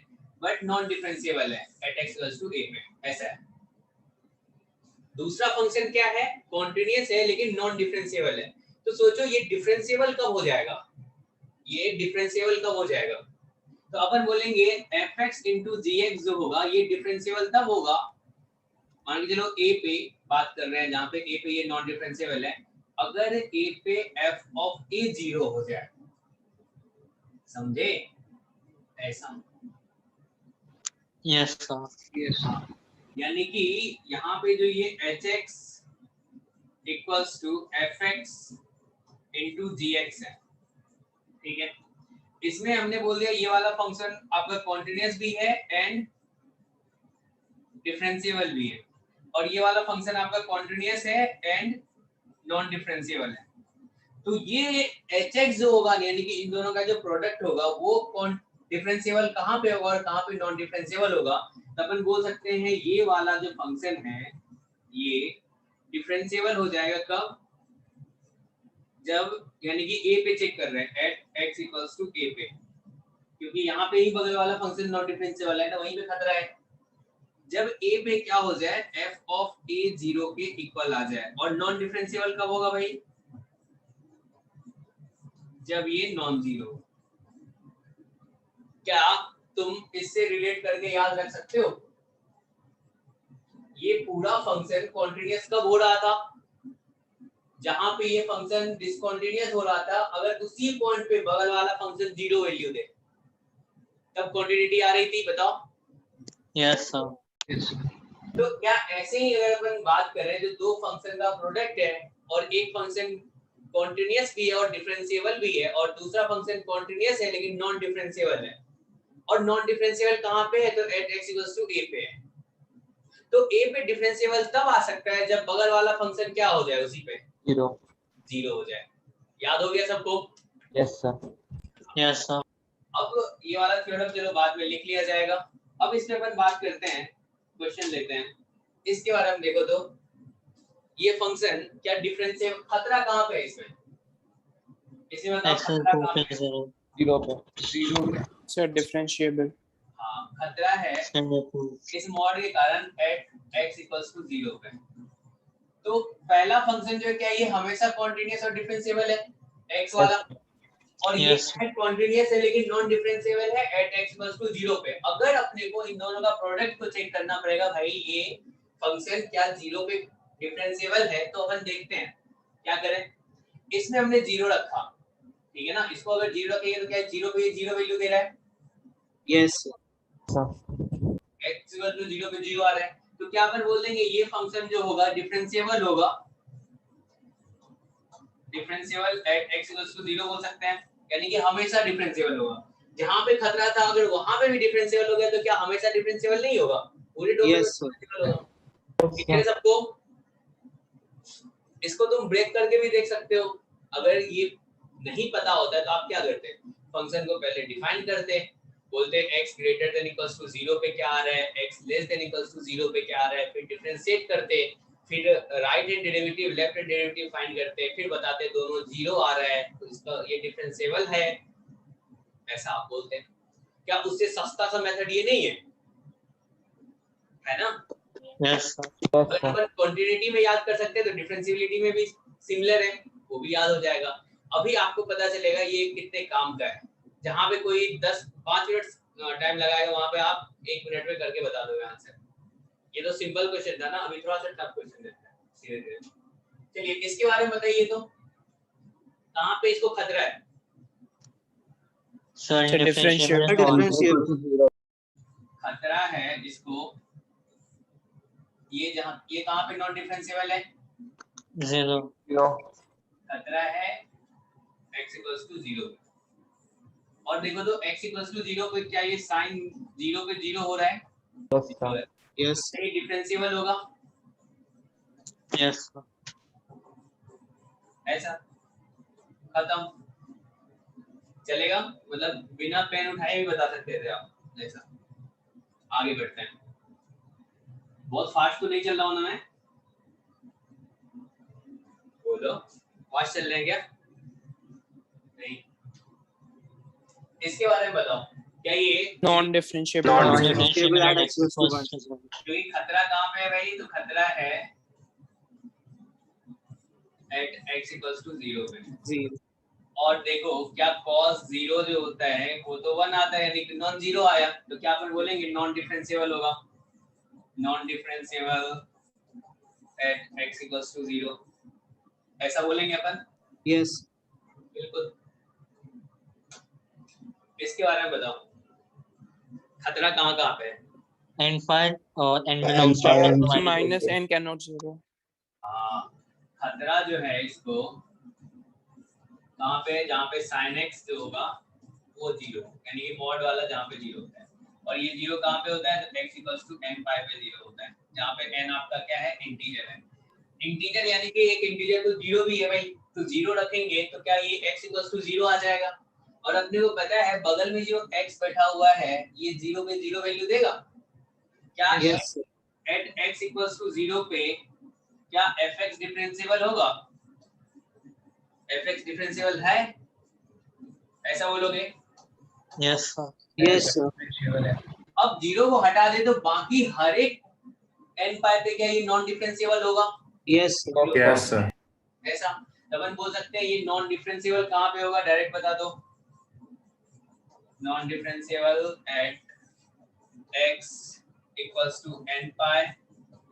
बट नॉन डिफरेंशिएबल है at x equals to a पे, ऐसा है। दूसरा फंक्शन क्या है, कॉन्टिन्यूअस है लेकिन नॉन डिफरेंशिएबल है। तो सोचो ये डिफरेंशिएबल कब हो जाएगा, ये डिफरेंशिएबल कब हो जाएगा? तो अपन बोलेंगे fx into gx जो होगा ये डिफरेंशिएबल तब होगा, मान के चलो a पे बात कर रहे हैं जहां पे a पे ये नॉन डिफरेंशिएबल है, अगर a पे f of a 0 हो जाए, समझे? ऐसा Yes sir. Yes. यानी कि यहाँ पे जो ये hx equals to fx into gx है, ठीक है, इसमें हमने बोल दिया ये वाला फंक्शन आपका कॉन्टिन्यूअस भी है एंड डिफरेंशिएबल भी है, और ये वाला फंक्शन आपका कॉन्टिन्यूअस है एंड नॉन डिफरेंशिएबल है। तो ये hx जो होगा यानी कि इन दोनों का जो प्रोडक्ट होगा वो डिफरेंशिएबल कहाँ पे होगा और कहाँ पे नॉन डिफरेंशिएबल होगा, तो अपन बोल सकते हैं ये वाला जो फंक्शन है ये डिफरेंशिएबल हो जाएगा कब, जब यानी कि a पे चेक कर रहे हैं at x equals to a पे, क्योंकि यहाँ पे ही बगल वाला फंक्शन नॉन डिफरेंशिएबल है ना, वहीं पे खतरा है। जब a पे क्या हो जाए f ऑफ a 0 के इक्वल आ जाए, और नॉन डिफरेंशिएबल कब होगा भाई, जब ये नॉन जीरो। क्या तुम इससे रिलेट करके याद रख सकते हो ये पूरा फंक्शन कॉन्टिन्यूअस कब हो रहा था, जहां पे ये फंक्शन डिसकंटीन्यूअस हो रहा था, अगर उसी पॉइंट पे बगल वाला फंक्शन 0 वैल्यू दे तब कॉन्टिन्यूटी आ रही थी, बताओ? Yes sir. Yes. तो क्या ऐसे ही अगर अपन बात करें जो दो फंक्शन का प्रोडक्ट है और एक फंक्शन कॉन्टिन्यूअस भी है और डिफरेंशिएबल भी है, और दूसरा फंक्शन कॉन्टिन्यूअस है लेकिन नॉन डिफरेंशिएबल है, और नॉन डिफरेंशिएबल कहां पे है, तो at x equals to a पे है। तो a पे डिफरेंशिएबल तब आ सकता है जब बगल वाला फंक्शन क्या हो जाए, उसी पे 0. 0 हो जाए। याद हो गया सबको? Yes sir. Yes sir. अब ये वाला थ्योरम चलो बाद में लिख लिया जाएगा। अब इस पे अपन बात करते हैं, क्वेश्चन लेते हैं, इसके बारे में देखो। तो ये फंक्शन क्या डिफरेंशिएबल, खतरा कहां पे है इसमें, इसमें बताओ X खतरा कहां equal पे to है? 0 पे. 0 पे. Sir differentiable. हाँ, खतरा है 0. इस मॉड के कारण एट x इक्वल्स टू 0 पे। तो पहला फंक्शन जो है क्या ये हमेशा कॉन्टिन्यूअस और डिफरेंशिएबल है x वाला, और ये Yes. कॉन्टिन्यूअस है लेकिन नॉन डिफरेंशिएबल है एट x इक्वल्स टू 0 पे। अगर अपने को इन दोनों का प्रोडक्ट को चेक करना पड़ेगा भाई ये फंक्शन क्या 0 पे डिफरेंशिएबल है, तो अपन देखते हैं क्या करें। इसमें हमने 0 रखा, ठीक है ना, इसको अगर 0 रखेंगे तो क्या 0 पे 0 वैल्यू दे रहा है, यस x इक्वल टू 0 पे 0 आ रहा है, तो क्या अपन बोल देंगे ये फंक्शन जो होगा डिफरेंशिएबल होगा, differentiable at x equals to 0 बोल सकते हैं, यानी कि हमेशा डिफरेंशिएबल होगा। जहां पे खतरा था अगर वहां पे भी डिफरेंशिएबल हो गया तो क्या हमेशा डिफरेंशिएबल नहीं होगा, पूरे डोमेन में Yes, sir. डिफरेंशिएबल होगा। ठीक है सबको, इसको तुम ब्रेक करके भी देख सकते हो। अगर ये नहीं पता होता है तो आप क्या करते हैं, फंक्शन को पहले डिफाइन करते हैं, बोलते हैं x greater than equals to 0 पे क्या आ रहा है, x less than equals to 0 पे क्या आ रहा है, फिर डिफरेंशिएट करते हैं, फिर right hand derivative left hand derivative find करते हैं, फिर बताते हैं दोनों 0 आ रहा है तो इसका ये डिफरेंशिएबल है, ऐसा आप बोलते हैं। क्या उससे सस्ता सा मेथड ये नहीं है ना? Yes, sir. अगर अपन क्वांटिटी में याद कर सकते हैं तो डिफरेंशिएबिलिटी में भी सिमिलर है, वो भी याद हो जाएगा। अभी आपको पता चलेगा ये कितने काम का है। जहां पे कोई 5 मिनट टाइम लगाएगा वहां पे आप 1 मिनट में करके बता दोगे आंसर। ये तो सिंपल क्वेश्चन था ना, अभी थोड़ा सा टफ क्वेश्चन देते हैं धीरे धीरे। चलिए इसके बारे में बताइए, तो कहां पे इसको खतरा है? Sir, differentiable. indifferentiable. खतरा है इसको ये जहां ये कहां पे नॉन डिफरेंशिएबल है, 0. खतरा है x इक्वल्स टू 0 पे। और देखो तो x इक्वल्स टू 0 पे क्या ये साइन 0 पे 0 हो रहा है, यस ये डिफरेंशिएबल होगा Yes, sir. ऐसा, खत्म, चलेगा, मतलब बिना पेन उठाए भी बता सकते थे आप। ऐसा आगे बढ़ते हैं, बहुत फास्ट तो नहीं चल रहा हूं ना मैं, बोलो फास्ट चल रहे हैं क्या? नहीं, इसके बारे में बताओ, क्या ये non differentiable Non-differentiable at x equals to 1. क्योंकि खतरा कहाँ पे है भाई, तो खतरा है एट x इक्वल्स टू 0 पे। 0 और देखो क्या cos 0 जो होता है वो तो 1 आता है, यानी कि नॉन जीरो आया, तो क्या अपन बोलेंगे नॉन डिफरेंशिएबल होगा, non differentiable at x equals to 0, ऐसा बोलेंगे अपन, यस बिल्कुल। इसके बारे में बताओ, खतरा कहाँ कहाँ पे है? N5 और N belongs to -. Minus n can not 0। हाँ, खतरा जो है इसको कहाँ पे, जहाँ पे sin x जो होगा वो 0, यानी कि मॉड वाला जहाँ पे 0 होता है, और ये 0 कहाँ पे होता है, तो x इक्वल्स टू n पाई पे 0 होता है, जहाँ पे n आपका क्या है, इंटीजर है। इंटीजर यानी कि एक इंटीजर तो 0 भी है भाई, तो 0 रखेंगे तो क्या ये x इक्वल्स टू 0 आ जाएगा, और अपने को पता है बगल में जो x बैठा हुआ है ये 0 पे 0 वैल्यू देगा, क्या yes at x equals to 0 पे क्या fx डिफरेंशिएबल होगा, fx डिफरेंशिएबल है, ऐसा बोलोगे? Yes, sir. यस डिफरेंशिएबल है। अब 0 को हटा दे तो बाकी हर एक n पाई पे क्या ये नॉन डिफरेंशिएबल होगा, यस Yes, sir. ऐसा अपन बोल सकते हैं। ये नॉन डिफरेंशिएबल कहाँ पे होगा, डायरेक्ट बता दो, non differentiable at x equals to n pi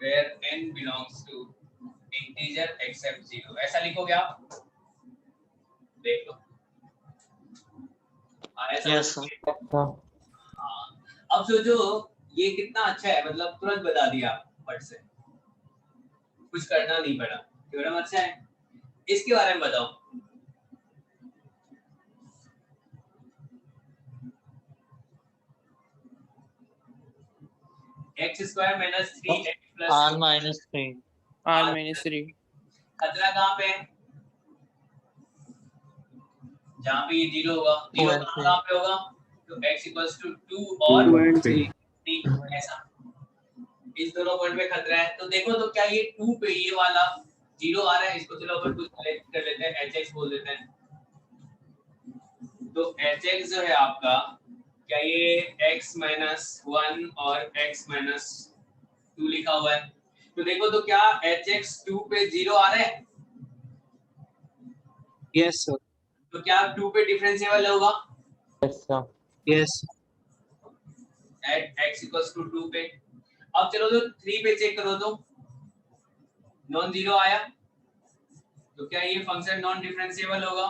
where n belongs to integer except 0, ऐसा लिखोगे आप, देख लो ऐसा। Yes, sir. हाँ, अब सोचो ये कितना अच्छा है, मतलब तुरंत बता दिया फट से, कुछ करना नहीं पड़ा, थ्योरम अच्छा है। इसके बारे में बताओ, x square minus 3x plus R -3. r minus 3 खतरा कहाँ पे है, जहाँ पे ये 0 होगा, 0 कहाँ पे होगा, तो x इक्वल्स टू 2 और 2 and 3 3, ऐसा इस दोनों पॉइंट पे खतरा है। तो देखो तो क्या ये 2 पे ये वाला 0 आ रहा है, इसको चलो अपन कुछ सेलेक्ट कर लेते हैं, hx बोल देते हैं, तो hx जो है आपका क्या ये x - 1 और x - 2 लिखा हुआ है, तो देखो तो क्या hx 2 पे 0 आ रहा है? Yes, sir. तो क्या 2 पे डिफरेंशिएबल होगा Yes, sir. Yes. At x equals to 2 पे। अब चलो तो 3 पे चेक करो तो नॉन जीरो आया, तो क्या ये फंक्शन नॉन डिफरेंशिएबल होगा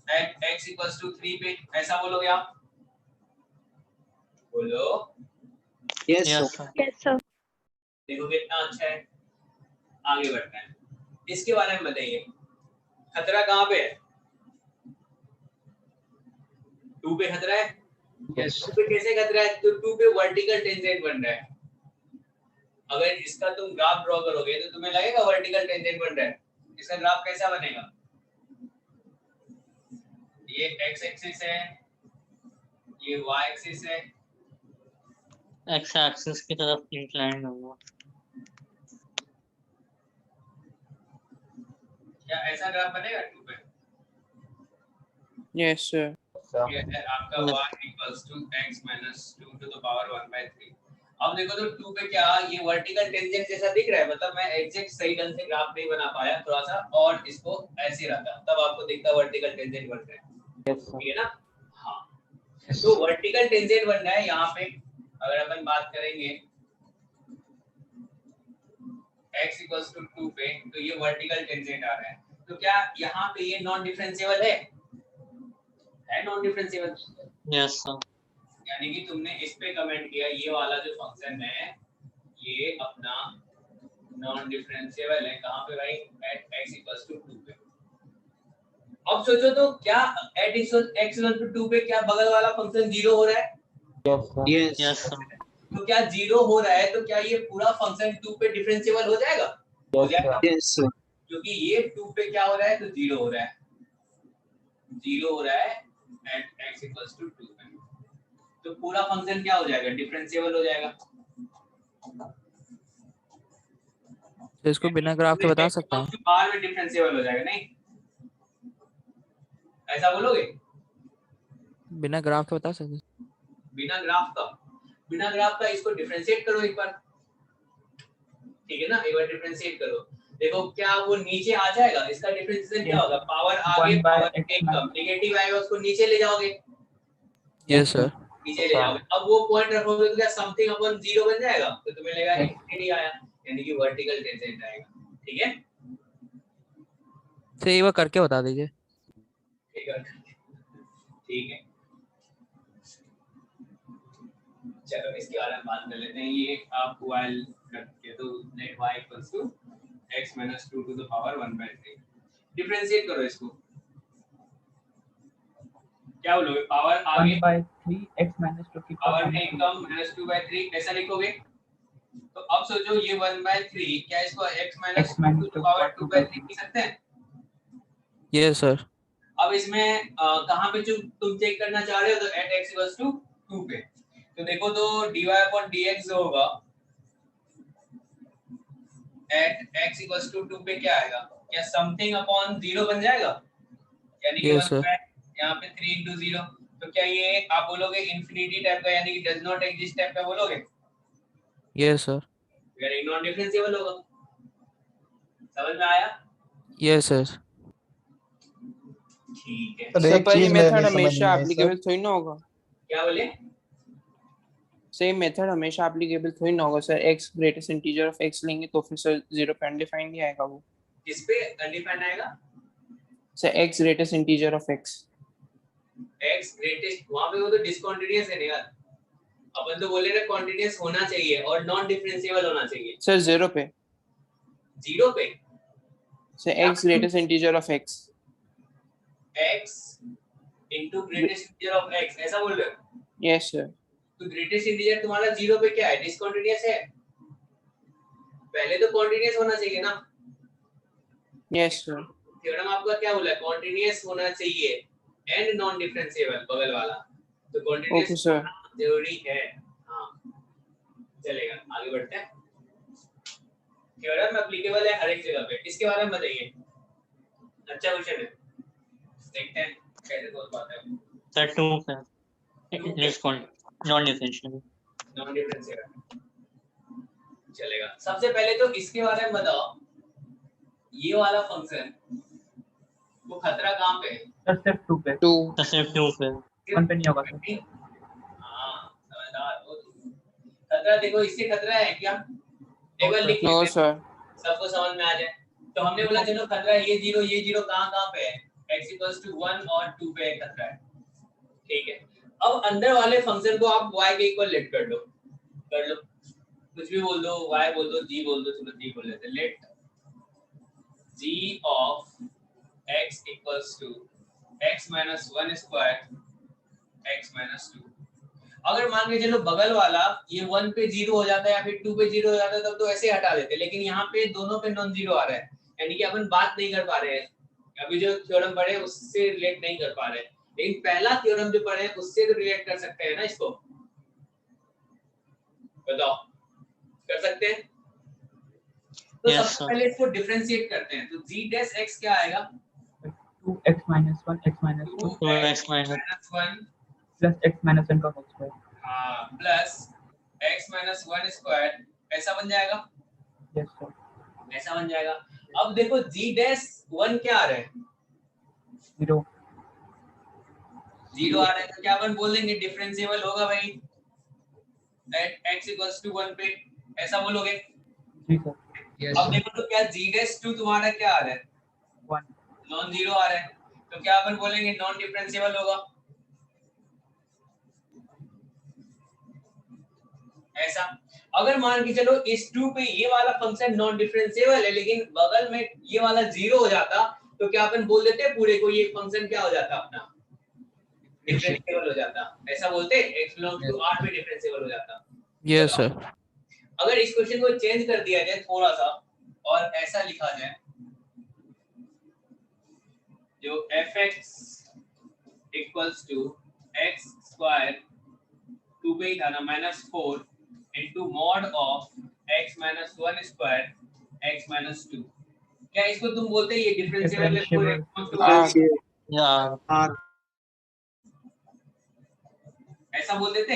एट x इक्वल्स टू 3 पे? ऐसा बोलोगे आप? बोलो। Yes, sir. Yes, sir. Yes, sir. देखो कितना अच्छा है। आगे बढ़ते हैं, इसके बारे में बताइए, खतरा कहाँ पे है? 2 पे खतरा है। Yes. 2 पे कैसे खतरा है? तो 2 पे वर्टिकल टेंजेंट बन रहा है। अगर इसका तुम ग्राफ ड्रॉ करोगे तो तुम्हें लगेगा वर्टिकल टेंजेंट बन रहा है। इसका ग्राफ कैसा बनेगा? ये x एक्सिस है, ये y एक्सिस है, X axis की तरफ inclined होगा. क्या ऐसा ग्राफ बनेगा 2 पे? Yes, sir. ये है आपका y equals to x minus 2 to the power 1/3। अब देखो तो 2 पे क्या ये वर्टिकल टेंजेंट जैसा दिख रहा है, मतलब मैं एग्जैक्ट सही ढंग से ग्राफ नहीं बना पाया, थोड़ा सा और इसको ऐसे रखा तब आपको दिखता वर्टिकल टेंजेंट बन रहा है। Yes, sir. ठीक है ना? हाँ, तो वर्टिकल टेंजेंट बन रहा है यहाँ पे। अगर अपन बात करेंगे x इक्वल्स टू 2 पे, तो ये वर्टिकल टेंजेंट आ रहा है, तो क्या यहाँ पे ये नॉन डिफरेंशिएबल है नॉन डिफरेंशिएबल? Yes, sir. यानी कि तुमने इस पे कमेंट किया ये वाला जो फंक्शन है ये अपना नॉन डिफरेंशिएबल है। कहाँ पे भाई? एट x इक्वल्स टू 2 पे। अब सोचो तो क्या एट x इक्वल्स टू 2 पे क्या बगल वाला फंक्शन 0 हो रहा है? Yes, sir. Yes. Yes, sir. तो क्या 0 हो रहा है तो क्या ये पूरा फंक्शन 2 पे डिफरेंशिएबल हो जाएगा? हो Yes, जाएगा, sir. Yes, sir. क्योंकि ये 2 पे क्या हो रहा है तो 0 हो रहा है, 0 हो रहा है एट x इक्वल्स टू 2 पे, तो पूरा फंक्शन क्या हो जाएगा? डिफरेंशिएबल हो जाएगा। तो इसको बिना ग्राफ के बता सकता हूँ। बाहर में डिफरेंशिएबल हो जाएगा, नहीं ऐसा बोलोगे? बिना ग्राफ के बता सकते। बिना ग्राफ का इसको डिफरेंशिएट करो एक बार, ठीक है ना? एक बार डिफरेंशिएट करो, देखो क्या वो नीचे आ जाएगा। इसका डिफरेंशिएशन क्या होगा? पावर आगे 1 by पावर x एक कम, नेगेटिव आएगा उसको नीचे ले जाओगे, यस सर। नीचे ले जाओगे। अब वो पॉइंट रखोगे तो क्या समथिंग अपॉन 0 बन जाएगा, तो तुम्हें लगेगा इंफिनिटी आया, यानी कि वर्टिकल टेंजेंट आएगा। ठीक है, तो एक बार करके बता दीजिए। ठीक है, ठीक है, चलो इसके बारे में बात कर लेते हैं। ये आप वाइल करके तो net y equals to x minus 2 to the power 1/3 differentiate करो इसको, क्या बोलोगे? पावर आगे 1 by 3 x minus 2 की पावर power में कम माइनस 2/3 ऐसा लिखोगे। तो अब सोचो ये 1/3 क्या इसको x minus 2 to the power 2/3 लिख सकते हैं? Yes sir. अब इसमें कहां पे जो तुम चेक करना चाह रहे हो, तो एट x इक्वल्स टू 2 पे, तो देखो तो dy upon dx जो होगा एट x इक्वल्स टू 2 पे क्या आएगा? क्या समथिंग अपॉन 0 बन जाएगा, यानी कि Yes, sir. यहाँ पे 3 into 0, तो क्या ये आप बोलोगे इंफिनिटी टाइप का, यानी कि डज नॉट एग्जिस्ट टाइप का बोलोगे? Yes sir. यानी नॉन डिफरेंशिएबल होगा। समझ में आया? Yes sir. ठीक है, सर पर ये मेथड हमेशा एप्लीकेबल थोड़ी ना होगा। क्या बोले? सेम मेथड हमेशा एप्लीकेबल थोड़ी ना होगा sir. x greatest integer of x लेंगे तो फिर सर 0 पे अनडिफाइंड ही आएगा वो। किस पे अनडिफाइंड आएगा? Sir x greatest integer of x। x greatest, वहां पे वो तो डिसकंटीन्यूअस है यार। अपन तो बोले ना कॉन्टिन्यूअस होना चाहिए और नॉन डिफरेंशिएबल होना चाहिए। सर 0 पे। 0 पे sir x greatest integer of x। x into greatest integer of x ऐसा बोल रहे हो? Yes sir. तो ग्रेटेस्ट इंटीजर तुम्हारा 0 पे क्या है? डिसकंटीन्यूअस है। पहले तो कॉन्टिन्यूअस होना चाहिए ना। Yes sir. थ्योरम आपका क्या बोला? कॉन्टिन्यूअस होना चाहिए एंड नॉन डिफरेंशिएबल बगल वाला, तो ओके कॉन्टिन्यूअस सर। जरूरी है। हाँ चलेगा, आगे बढ़ते हैं। थ्योरम एप्लीकेबल है हर एक जगह पे, इसके बारे में बताइए। अच्छा क्वेश्चन है, देखते हैं कैसे बोल पाते हैं। Sir, 2 पे. It is called non-differentiable. Non differentiable चलेगा। सबसे पहले तो इसके बारे में बताओ, ये वाला फंक्शन वो खतरा कहाँ पे है? सर सिर्फ 2 पे, 2 तो सिर्फ 2 पे 1 पे नहीं होगा सर। हाँ समझदार हो तुम। खतरा देखो, इससे खतरा है क्या? टेबल लिख नो लेते हैं, सर। सबको समझ में आ जाए। तो हमने बोला चलो खतरा ये जीरो कहाँ पे है? x = 1 और 2 पे खतरा है, ठीक है। अब अंदर वाले फंक्शन को आप y के इक्वल लेट कर लो, कुछ भी बोल दो, y बोल दो, g बोल दो, चलो g बोल लेते हैं। Let g of x = x - 1 square x - 2। अगर मान के चलो बगल वाला ये 1 पे 0 हो जाता है या फिर 2 पे 0 हो जाता है तब तो ऐसे हटा देते, लेकिन यहाँ पे दोनों पे नॉन जीरो आ रहा है, यानी कि अपन बात नहीं कर पा रहे हैं। अभी जो थ्योरम पढ़े उससे रिलेट नहीं कर पा रहे, लेकिन पहला थ्योरम जो पढ़े उससे तो रिलेट कर सकते हैं ना इसको। बताओ, कर सकते हैं? तो Yes, सबसे sir. पहले इसको डिफरेंशिएट करते हैं। तो g डैश x क्या आएगा? 2x - 1 x - 2 2x minus 1 plus x - 1 का होल स्क्वायर। हाँ प्लस x - 1 स्क्वायर, ऐसा बन जाएगा, यस सर। ऐसा बन जाएगा। अब देखो g डैश 1 क्या आ रहा है? 0 0 आ रहा है, तो क्या अपन बोल देंगे डिफरेंशिएबल होगा भाई एट x = 1 पे, ऐसा बोलोगे। जी सर। यस अब देखो तो क्या g डैश 2 तुम्हारा क्या आ रहा है? 1 नॉन जीरो आ रहा है, तो क्या अपन बोलेंगे नॉन डिफरेंशिएबल होगा, ऐसा। अगर मान के चलो इस 2 पे ये वाला फंक्शन नॉन डिफरेंशिएबल है लेकिन बगल में ये वाला 0 हो जाता, तो क्या अपन बोल देते पूरे को ये फंक्शन क्या हो जाता अपना? डिफरेंशिएबल हो जाता, ऐसा बोलते x belongs to R पे डिफरेंशिएबल हो जाता। Yes sir. अगर इस क्वेश्चन को चेंज कर दिया जाए थोड़ा सा और ऐसा लिखा जाए, जो fx = x स्क्वायर 2 पे ही था ना -4 into mod of x - 1 square x - 2। क्या इसको तुम बोलते ये डिफरेंशिएबल है पूरे डिफरेंशिएबल yeah आर ऐसा बोल देते?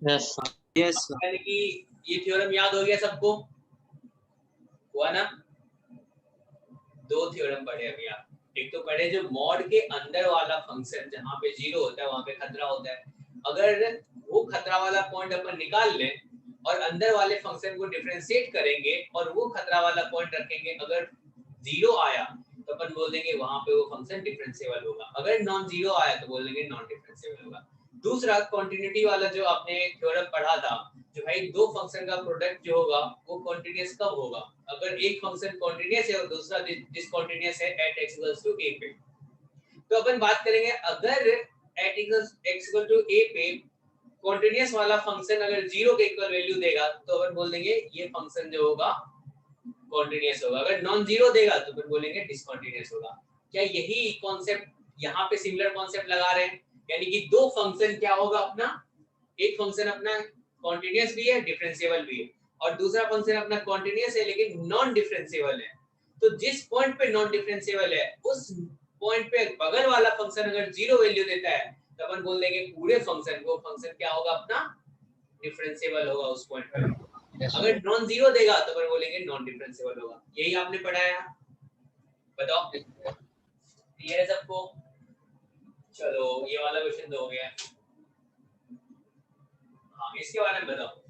yes sir. Yes sir. यानी कि ये थ्योरम याद हो गया सबको, हुआ ना? दो थ्योरम पढ़े अभी आप। एक तो पढ़े जो मॉड के अंदर वाला फंक्शन जहां पे 0 होता है वहां पे खतरा होता है, अगर वो खतरा वाला पॉइंट अपन निकाल लें और अंदर वाले फंक्शन को डिफरेंशिएट करेंगे और वो खतरा वाला पॉइंट रखेंगे, अगर 0 आया तो अपन बोल देंगे वहां पे वो फंक्शन डिफरेंशिएबल होगा, अगर नॉन जीरो आया तो बोल देंगे नॉन डिफरेंशिएबल होगा। दूसरा कंटिन्यूटी वाला जो आपने थ्योरम पढ़ा था, जो भाई दो फंक्शन का प्रोडक्ट जो होगा वो कॉन्टिन्यूअस कब होगा? अगर एक फंक्शन कॉन्टिन्यूअस है और दूसरा डिसकंटीन्यूअस है एट x = a पे। तो अपन बात करेंगे अगर एट x = a पे कॉन्टिन्यूअस वाला फंक्शन अगर 0 के इक्वल वैल्यू देगा तो अपन बोल देंगे ये फंक्शन जो होगा कॉन्टिन्यूअस होगा, अगर नॉन जीरो देगा तो फिर बोलेंगे डिसकंटीन्यूअस होगा। क्या यही कॉन्सेप्ट यहाँ पे सिमिलर कॉन्सेप्ट लगा रहे हैं? यानी कि दो फंक्शन क्या होगा अपना, एक फंक्शन अपना कॉन्टिन्यूअस भी है डिफरेंशिएबल भी है और दूसरा फंक्शन अपना कॉन्टिन्यूअस है लेकिन नॉन डिफरेंशिएबल है। तो जिस पॉइंट पे नॉन डिफरेंशिएबल है उस पॉइंट पे बगल वाला फंक्शन अगर 0 वैल्यू देता है तो अपन बोल देंगे पूरे फंक्शन को फंक्शन क्या होगा अपना डिफरेंशिएबल होगा उस पॉइंट पे। अगर नॉन जीरो देगा तो अपन बोलेंगे नॉन डिफरेंशिएबल होगा। यही आपने पढ़ाया, बताओ क्लियर है सबको? चलो ये वाला क्वेश्चन तो हो गया। हाँ इसके बारे में बताओ।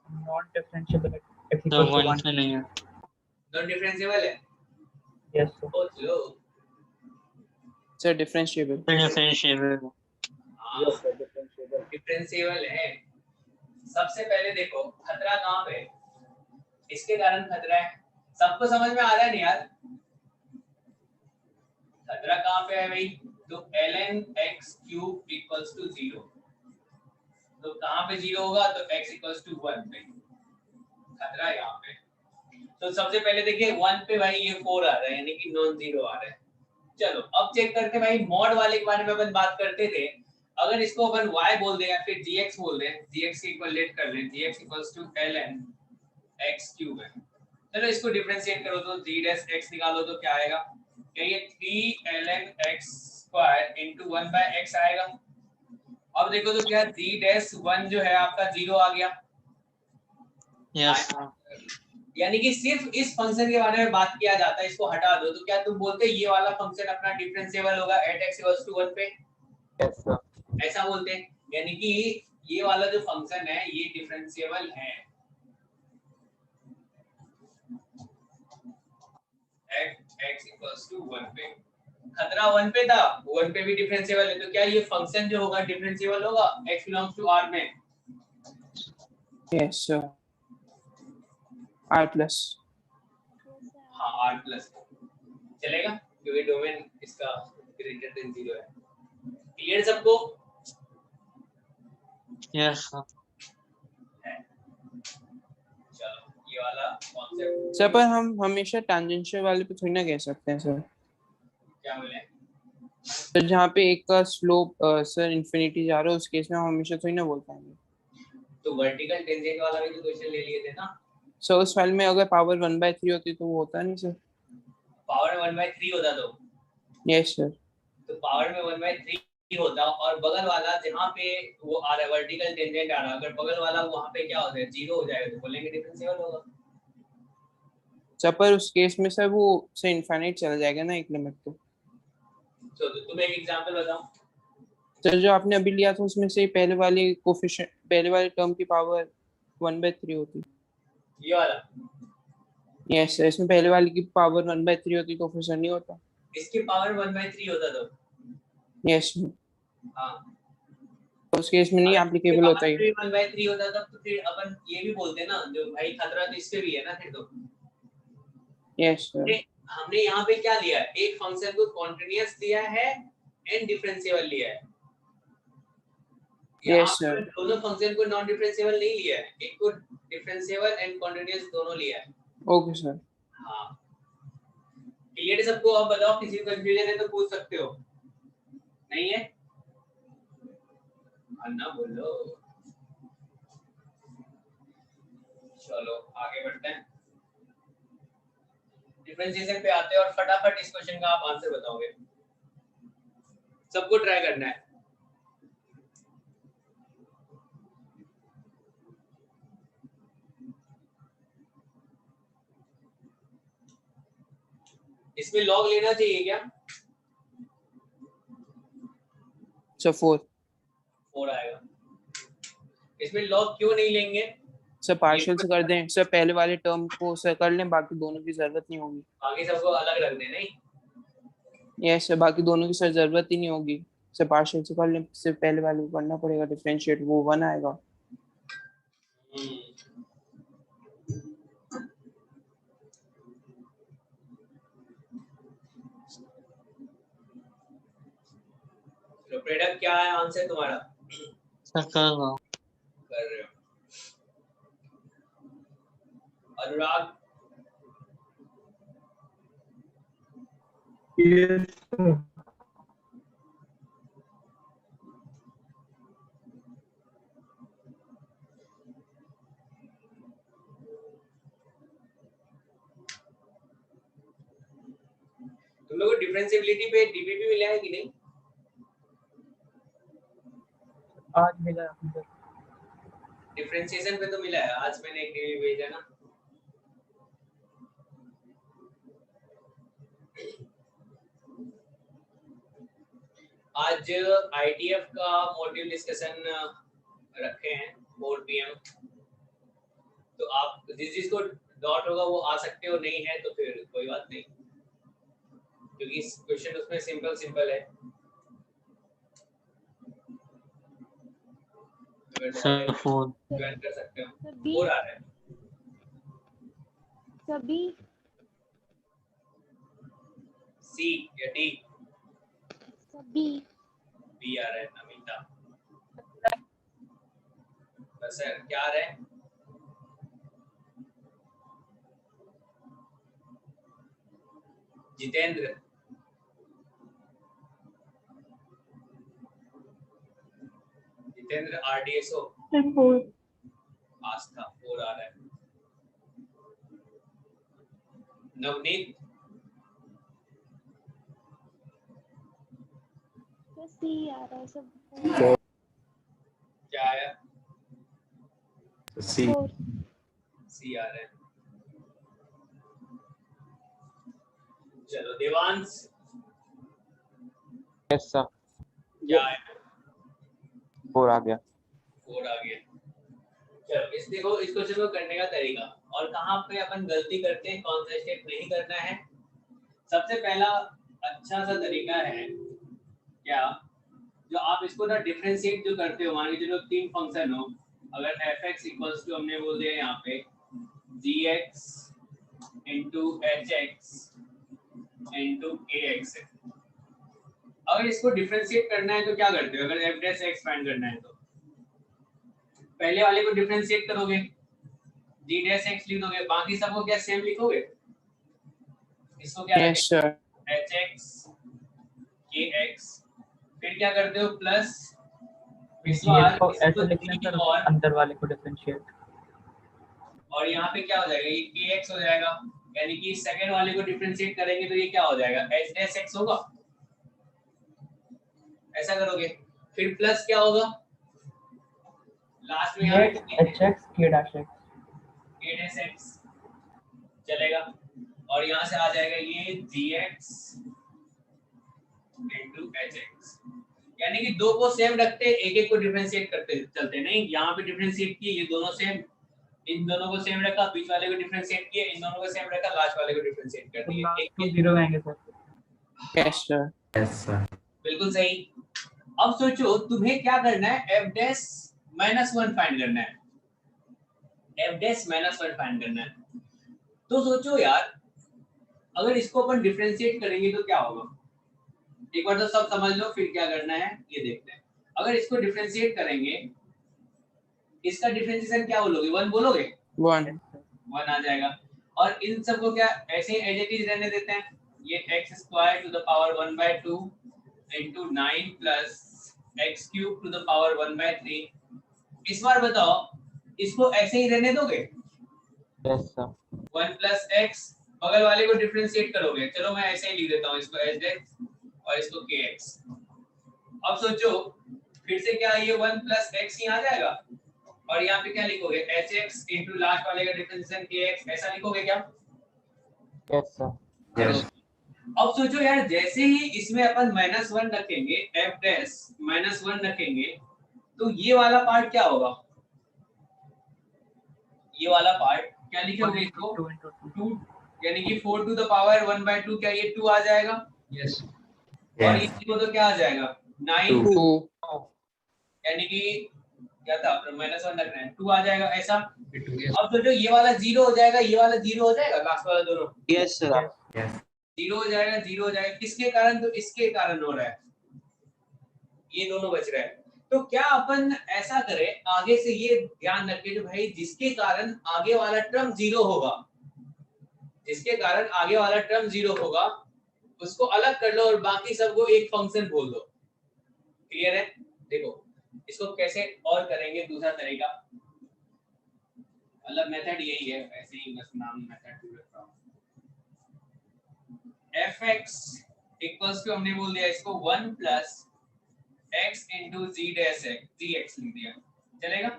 नॉन डिफरेंशिएबल x तो = 1 1। पे नहीं है नॉन डिफरेंशिएबल है? Yes sir. ओ चलो sir differentiable. Differentiable yes sir differentiable है। सबसे पहले देखो खतरा कहाँ पे है, इसके कारण खतरा है, सबको समझ में आ रहा है नहीं यार? खतरा कहाँ पे है भाई? तो ln x³ = 0, तो कहाँ पे 0 होगा? तो x = 1 पे खतरा यहाँ पे। तो सबसे पहले देखिए 1 पे भाई ये 4 आ रहा है यानी कि नॉन जीरो आ रहा है। चलो अब चेक करते भाई मॉड वाले के बारे में अपन बात करते थे, अगर इसको अपन y बोल दें या फिर gx बोल दें, gx के इक्वल लेट कर लें, gx = ln x³ है। चलो इसको डिफरेंशिएट करो तो g डैश x निकालो तो क्या आएगा? क्या ये 3 ln x² * 1/x आएगा? अब देखो तो क्या z-1 जो है आपका 0 आ गया। Yes sir. यानी कि सिर्फ इस फंक्शन के बारे में बात किया जाता है, इसको हटा दो तो क्या तुम बोलते ये वाला फंक्शन अपना डिफरेंशिएबल होगा एट x इक्वल्स टू 1 पे? Yes, sir. ऐसा बोलते हैं, यानी कि ये वाला जो फंक्शन है ये डिफरेंशिएबल है एट x इक्वल्स टू 1 पे। खतरा 1 पे था, 1 पे भी डिफरेंशिएबल है, तो क्या ये फंक्शन जो होगा डिफरेंशिएबल होगा x बिलोंग्स टू r में? यस सर r प्लस हाँ r प्लस चलेगा क्योंकि डोमेन इसका ग्रेटर देन 0 है। क्लियर सबको? Yes sir. चलो ये वाला कॉन्सेप्ट सर पर हम हमेशा टैंजेंशियल वाले पे थोड़ी ना कह सकते हैं सर। क्या बोले? सर जहाँ पे एक का स्लोप सर इंफिनिटी जा रहा है उस केस में हम हमेशा थोड़ी ना बोल पाएंगे। तो वर्टिकल टेंजेंट वाला भी तो क्वेश्चन ले लिए थे ना। सर उस फाइल में अगर पावर 1/3 होती तो वो होता नहीं सर। पावर में 1/3 होता यस सर। तो पावर में 1/3 होता और बगल वाला जहाँ पे वो आ रहा है वर्टिकल टेंजेंट आ रहा है, अगर बगल वाला वहाँ पे क्या होता है 0 हो जाएगा तो बोलेंगे डिफरेंशिएबल होगा। सर पर उस केस में सर वो से इनफाइनाइट चला जाएगा ना एक लिमिट तो। तो तुम एक एग्जांपल बताओ। सर जो आपने अभी लिया था उसमें से पहले वाले कोफिशिएंट पहले वाले टर्म की पावर 1/3 होती। ये वाला यस सर इसमें पहले वाले की पावर 1/3 होती तो फिर सर नहीं होता। इसकी पावर 1/3 होता तो यस हाँ उस केस में नहीं एप्लीकेबल होता है। 1/3 होता तब तो फिर अपन ये भी बोलते ना जो भाई खतरा तो इससे भी है ना फिर तो। Yes sir. हमने यहाँ पे क्या लिया है, एक फंक्शन को कॉन्टिन्यूअस लिया है एंड डिफरेंशिएबल लिया है। Yes sir. दोनों फंक्शन को नॉन डिफरेंशिएबल नहीं लिया है, एक को डिफरेंशिएबल एंड कॉन्टिन्यूअस दोनों लिया है। Okay sir. हाँ क्लियर है सबको? अब बताओ किसी को कंफ्यूजन है तो पूछ सकते हो, नहीं है? अन्ना बोलो। चलो आगे बढ़ते हैं, डिफरेंशिएशन पे आते हैं और फटाफट इस क्वेश्चन का आप आंसर बताओगे। सबको ट्राई करना है। इसमें लॉग लेना चाहिए क्या? सर 4 आएगा। इसमें लॉग क्यों नहीं लेंगे? सर पार्शियल से कर दें सर, पहले वाले टर्म को सर कर लें, बाकी दोनों की जरूरत नहीं होगी। बाकी सबको अलग रख दें नहीं? यस सर बाकी दोनों की सर जरूरत ही नहीं होगी सर, पार्शियल से कर लें, सिर्फ पहले वाले को करना पड़ेगा डिफरेंशिएट, वो 1 आएगा। तो प्रोडक्ट क्या है आंसर तुम्हारा? सर कर लो। कर रहे हो। अनुराग Yes, sir. तुम लोगों को डिफरेंशिएबिलिटी पे डीबीपी मिला है कि नहीं? आज मिला है। डिफरेंशिएशन पे तो मिला है, आज मैंने एक डीबीपी भेजा ना। आज आईटीएफ का मॉड्यूल डिस्कशन रखे हैं 4 PM, तो आप जिस को डॉट होगा वो आ सकते हो, नहीं है तो फिर कोई बात नहीं, क्योंकि क्वेश्चन उसमें सिंपल है। सर 4 ज्वाइन कर सकते हो। सभी 4 आ रहा है। सभी सी या डी? सभी बी आ रहा है नमिता। बस सर क्या आ रहा है? जितेंद्र, जितेंद्र RDSO। आस्था 4 आ रहा है। नवनीत सी आ रहा है सब। क्या आया? C. 4 सी आ रहा है। चलो देवांश यस सर क्या आया? 4 आ गया 4 आ गया। चलो इस देखो इस क्वेश्चन को करने का तरीका और कहाँ पे अपन गलती करते हैं, कौन सा स्टेप नहीं करना है। सबसे पहला अच्छा सा तरीका है क्या, जो आप इसको ना डिफरेंशिएट जो करते हो, मान लीजिए जो तीन फंक्शन हो, अगर fx इक्वल्स टू हमने बोल दिया यहाँ पे gx into hx into kx है। अगर इसको डिफरेंशिएट करना है तो क्या करते हो, अगर f डैश x फाइंड करना है तो पहले वाले को डिफरेंशिएट करोगे, g डैश x लिख दोगे, बाकी सबको क्या सेम लिखोगे, इसको क्या यस सर hx kx, फिर क्या करते हो प्लस इस ये बार तो ऐसे इसको लिखना g सर और अंदर वाले को डिफरेंशिएट और यहाँ पे क्या हो जाएगा, ये kx हो जाएगा, यानी कि सेकंड वाले को डिफरेंशिएट करेंगे तो ये क्या हो जाएगा h डैश x होगा, ऐसा करोगे। फिर प्लस क्या होगा, लास्ट में यहाँ पे hx k dash x k dash x चलेगा और यहाँ से आ जाएगा ये gx into hx, यानी कि दो को सेम रखते एक एक को डिफरेंशिएट करते चलते, नहीं यहाँ पे डिफरेंशिएट किए ये दोनों सेम, इन दोनों को सेम रखा, बीच वाले को डिफरेंशिएट किए, इन दोनों को सेम रखा, लास्ट वाले को डिफरेंशिएट कर दिए, एक तो 0 आएंगे sir yes sir Yes, sir. बिल्कुल सही। अब सोचो तुम्हें क्या करना है, f डैश -1 फाइंड करना है, f डैश -1 फाइंड करना है। तो सोचो यार अगर इसको अपन डिफरेंशिएट करेंगे तो क्या होगा, एक बार तो सब समझ लो फिर क्या करना है ये देखते हैं। अगर इसको डिफरेंशिएट करेंगे, इसका डिफरेंशिएशन क्या बोलोगे, 1 बोलोगे, 1 1 आ जाएगा और इन सबको क्या ऐसे ही एज इट इज रहने देते हैं, ये x square to the power 1/2 into 9 plus x cube to the power 1/3। इस बार बताओ इसको ऐसे ही रहने दोगे, यस सर 1 plus x, बगल वाले को डिफरेंशिएट करोगे, चलो मैं ऐसे ही लिख देता हूँ इसको h डैश और इसको kx। अब सोचो फिर से क्या ये 1 plus x ही आ जाएगा और यहाँ पे क्या लिखोगे hx into लास्ट वाले का डिफरेंशिएशन kx, ऐसा लिखोगे क्या? Yes sir Yes. अब सोचो यार जैसे ही इसमें अपन -1 रखेंगे, f डैश -1 रखेंगे तो ये वाला पार्ट क्या होगा, ये वाला पार्ट क्या लिखोगे इसको 2 into 2, यानी कि 4 टू द पावर 1/2, क्या ये 2 आ जाएगा, यस और Yes. इसको तो क्या आ जाएगा 9, 2 यानी कि क्या था -1 रख रहे हैं 2 आ जाएगा ऐसा। यस अब सोचो ये वाला 0 हो जाएगा, ये वाला 0 हो जाएगा, लास्ट वाला दोनों यस सर Yes. 0 हो जाएगा, 0 हो जाएगा, किसके कारण, तो इसके कारण हो रहा है, ये दोनों बच रहे हैं। तो क्या अपन ऐसा करें आगे से ये ध्यान रखें जो भाई जिसके कारण आगे वाला टर्म 0 होगा, जिसके कारण आगे वाला टर्म 0 होगा उसको अलग कर लो और बाकी सबको एक फंक्शन बोल दो। क्लियर है? देखो इसको कैसे और करेंगे, दूसरा तरीका, मतलब मेथड यही है, ऐसे ही बस नाम मेथड रखा हूं। fx इक्वल्स टू हमने बोल दिया इसको 1 प्लस x इंटू जी डैश x, gx लिख दिया, चलेगा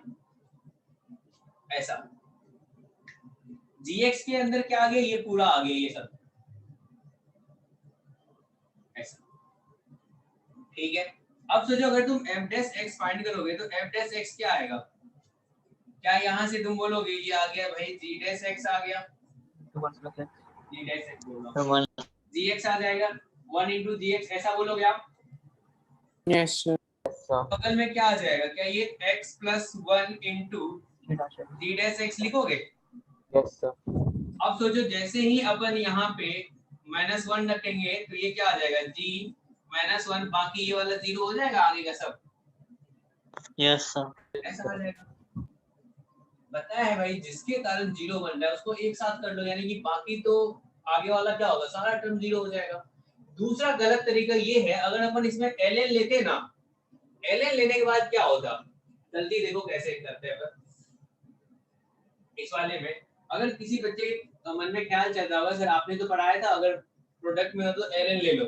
ऐसा। gx के अंदर क्या आ गया, ये पूरा आ गया ये सब ऐसा, ठीक है। अब सोचो अगर तुम f डैश x फाइंड करोगे तो f डैश x क्या आएगा, क्या यहाँ से तुम बोलोगे ये आ गया भाई g डैश x आ गया, 1 plus x g dash x बोल रहा हूं, gx आ जाएगा 1 into gx, ऐसा बोलोगे आप। यस सर यस सर बगल में क्या आ जाएगा, क्या ये x plus 1 into k dash x g dash x लिखोगे। यस सर अब सोचो जैसे ही अपन यहाँ पे -1 रखेंगे तो ये क्या आ जाएगा g -1, बाकी ये वाला 0 हो जाएगा, आगे का सब यस सर ऐसा आ जाएगा। बताया है भाई जिसके कारण 0 बन रहा है उसको एक साथ कर लो, यानी कि बाकी तो आगे वाला क्या होगा, सारा टर्म 0 हो जाएगा। दूसरा गलत तरीका ये है, अगर अपन इसमें ln लेते ना, ln लेने के बाद क्या होता, जल्दी देखो कैसे करते हैं। इस वाले में अगर किसी बच्चे के मन में ख्याल चलता होगा सर आपने तो पढ़ाया था, अगर प्रोडक्ट में हो तो ln ले लो,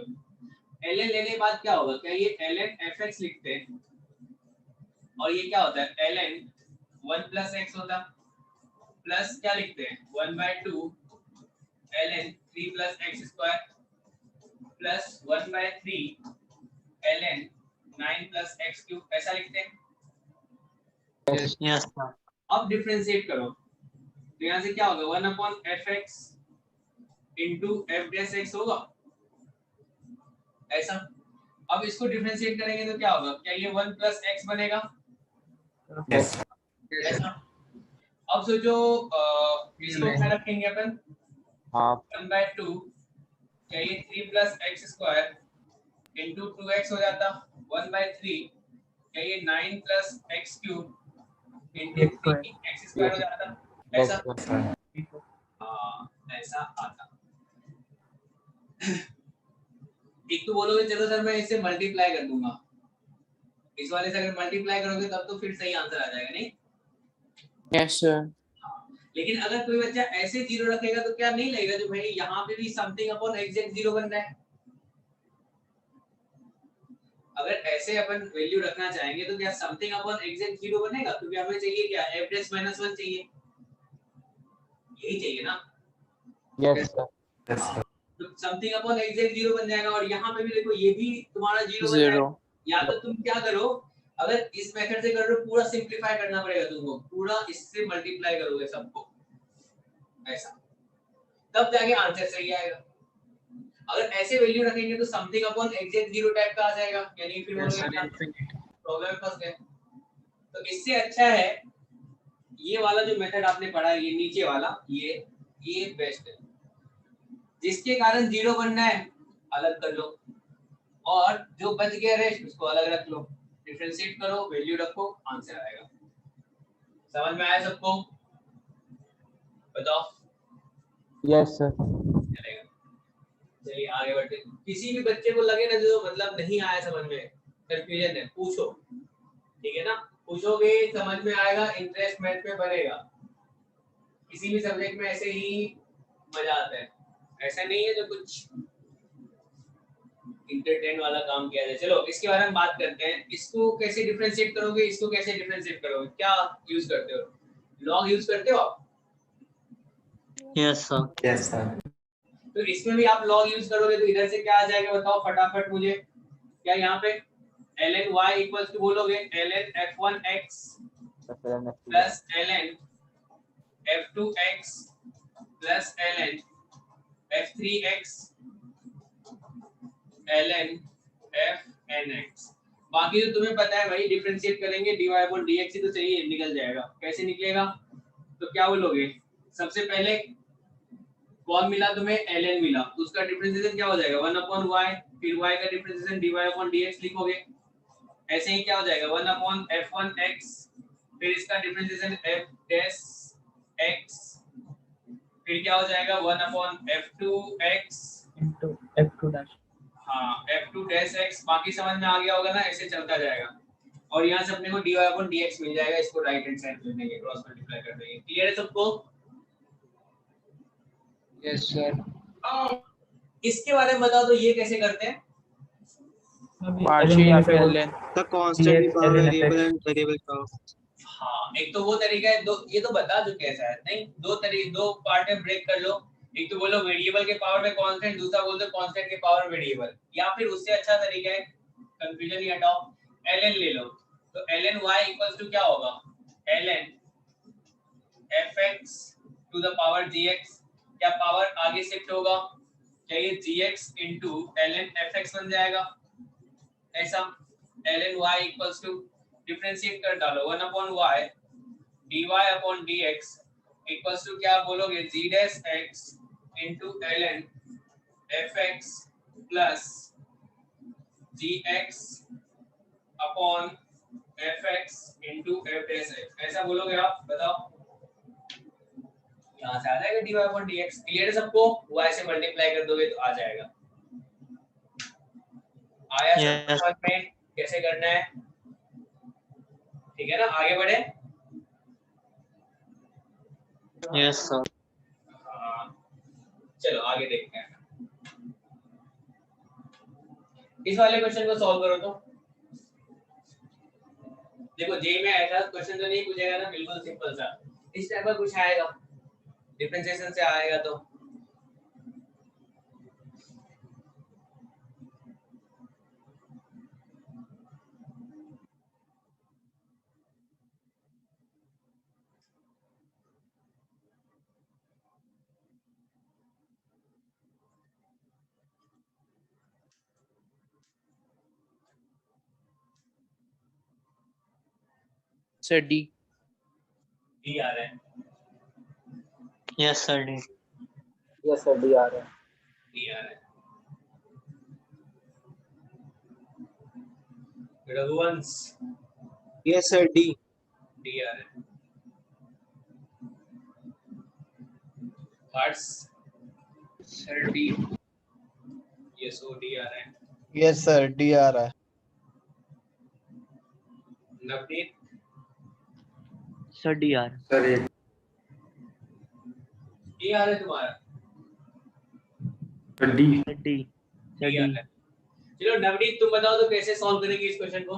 ln लेने के बाद क्या होगा, क्या ये ln fx लिखते हैं और ये क्या होता है ln 1 प्लस एक्स होता प्लस क्या लिखते हैं 1/2 ln 3 plus x square plus 1/3 ln 9 plus x cube, ऐसा लिखते हैं। Yes, sir. अब डिफरेंशिएट करो तो यहाँ से क्या होगा 1/fx into F dash x होगा ऐसा। अब इसको डिफरेंशिएट करेंगे तो क्या होगा, क्या ये 1 प्लस एक्स बनेगा Yes. ऐसा। अब सोचो इसको क्या रखेंगे अपन हाफ 1/2, क्या ये 3 plus x square into 2x हो जाता 1/3, क्या ये 9 plus x cube into 3x square हो जाता ऐसा। हाँ ऐसा आता। एक तो बोलोगे चलो सर मैं इसे मल्टीप्लाई कर दूंगा, इस वाले से अगर मल्टीप्लाई करोगे तब तो फिर सही आंसर आ जाएगा नहीं। Yes sir. लेकिन अगर कोई बच्चा ऐसे जीरो रखेगा तो क्या नहीं लगेगा जो भाई यहाँ पे भी समथिंग अपॉन एग्जैक्ट जीरो बन रहा है। अगर ऐसे अपन वैल्यू रखना चाहेंगे तो क्या समथिंग अपॉन एग्जैक्ट जीरो बनेगा, क्योंकि हमें चाहिए क्या f डैश माइनस 1 चाहिए, यही चाहिए ना। Yes sir Yes, sir. तो समथिंग अपॉन एग्जैक्ट जीरो बन जाएगा और यहाँ पे भी देखो ये भी तुम्हारा जीरो बन जीरो। जाएगा। या तो तुम क्या करो, अगर इस मेथड से कर रहे हो पूरा सिंपलीफाई करना पड़ेगा तुमको, पूरा इससे मल्टीप्लाई करोगे सबको ऐसा, तब जाके आंसर सही आएगा। अगर ऐसे वैल्यू रखेंगे तो something upon exact zero type का आ जाएगा, यानी फिर प्रॉब्लम फंस गए। तो इससे अच्छा है ये वाला जो मेथड आपने पढ़ा है, ये नीचे वाला, ये बेस्ट है। जिसके कारण जीरो बनना है अलग कर लो और जो बच गया रेस्ट उसको अलग रख लो, डिफरेंशिएट करो, वैल्यू रखो, आंसर आएगा। समझ में आया सबको? बताओ। यस सर चलेगा, चलिए आगे बढ़ते। किसी भी बच्चे को लगे ना जो मतलब नहीं आया समझ में, कंफ्यूजन है, पूछो, ठीक है ना। पूछोगे समझ में आएगा, इंटरेस्ट मैथ में बनेगा। किसी भी सब्जेक्ट में ऐसे ही मजा आता है, ऐसा नहीं है जो कुछ इंटरटेन वाला काम किया जाए। चलो इसके बारे में बात करते हैं, इसको कैसे डिफरेंशिएट करोगे, इसको कैसे डिफरेंशिएट करोगे, क्या यूज करते हो, लॉग यूज करते हो आप? Yes, sir. Yes, sir. तो इसमें भी आप log यूज करोगे तो इधर से क्या आ जाएगा बताओ फटाफट मुझे। क्या यहाँ पे ln y इक्वल्स टू बोलोगे ln f1x plus ln f2x plus ln f3x ln fnx। बाकी तो तुम्हें पता है भाई, डिफरेंशिएट करेंगे dy अपॉन dx ही तो चाहिए, निकल जाएगा। कैसे निकलेगा, तो क्या बोलोगे, सबसे पहले कौन मिला तुम्हें, ln मिला, तो उसका डिफरेंशिएशन क्या हो जाएगा 1 अपॉन y, फिर y का डिफरेंशिएशन dy अपॉन dx लिखोगे। ऐसे ही क्या हो जाएगा 1 अपॉन f1x, फिर इसका डिफरेंशिएशन f डैश x, फिर क्या हो जाएगा 1 upon f2x into f2 dash. हाँ f2 डैश x। बाकी समझ में आ गया होगा ना, ऐसे चलता जाएगा और यहाँ से अपने को dy अपॉन dx मिल जाएगा, इसको राइट हैंड साइड में देंगे, क्रॉस मल्टीप्लाई कर देंगे। क्लियर है सबको? Yes sir. इसके बारे में बताओ तो ये कैसे करते हैं। पार्शियल या फिर ln। The constant power variable and variable power. हाँ एक तो वो तरीका है, दो ये तो बता चुके हैं शायद, नहीं दो पार्ट में ब्रेक कर लो। एक तो बोलो वेरिएबल के पावर में कांस्टेंट, दूसरा बोल दो कांस्टेंट के पावर में वेरिएबल, या फिर उससे अच्छा तरीका है, कंफ्यूजन ही हटाओ, ln ले लो। तो ln y इक्वल्स टू क्या होगा ln fx to the power gx, क्या पावर आगे शिफ्ट होगा, क्या ये gx into ln fx बन जाएगा ऐसा। ln y equals to differentiate कर डालो 1 upon y dy upon dx equals to क्या बोलोगे g dash x into ln fx plus gx upon fx into f dash x, ऐसा बोलोगे आप, बताओ। यहाँ से आ जाएगा dy अपॉन dx। क्लियर है सबको? y से मल्टीप्लाई कर दोगे तो आ जाएगा। आया सब समझ में कैसे करना है? ठीक है ना, आगे बढ़े। Yes, sir. हाँ, चलो आगे देखते हैं। इस वाले क्वेश्चन को सॉल्व करो तो देखो जे में ऐसा क्वेश्चन तो नहीं पूछेगा ना, बिल्कुल सिंपल सा इस टाइप का कुछ आएगा, डिफरेंशिएशन से आएगा तो सर डी। डी आ रहा है। Yes sir D. Yes sir D आ रहा है। डी आ रहा है। Raghuvansh yes sir D. D आ रहा है। Harsh sir D. यस ओ डी आ रहा है। यस सर डी आ रहा है। Navneet sir D R. Sir एक डी आ रहा है तुम्हारा। Sir D sir D. Sir D आ डी। रहा है। चलो नवनीत तुम बताओ तो कैसे सॉल्व करेंगे इस क्वेश्चन को।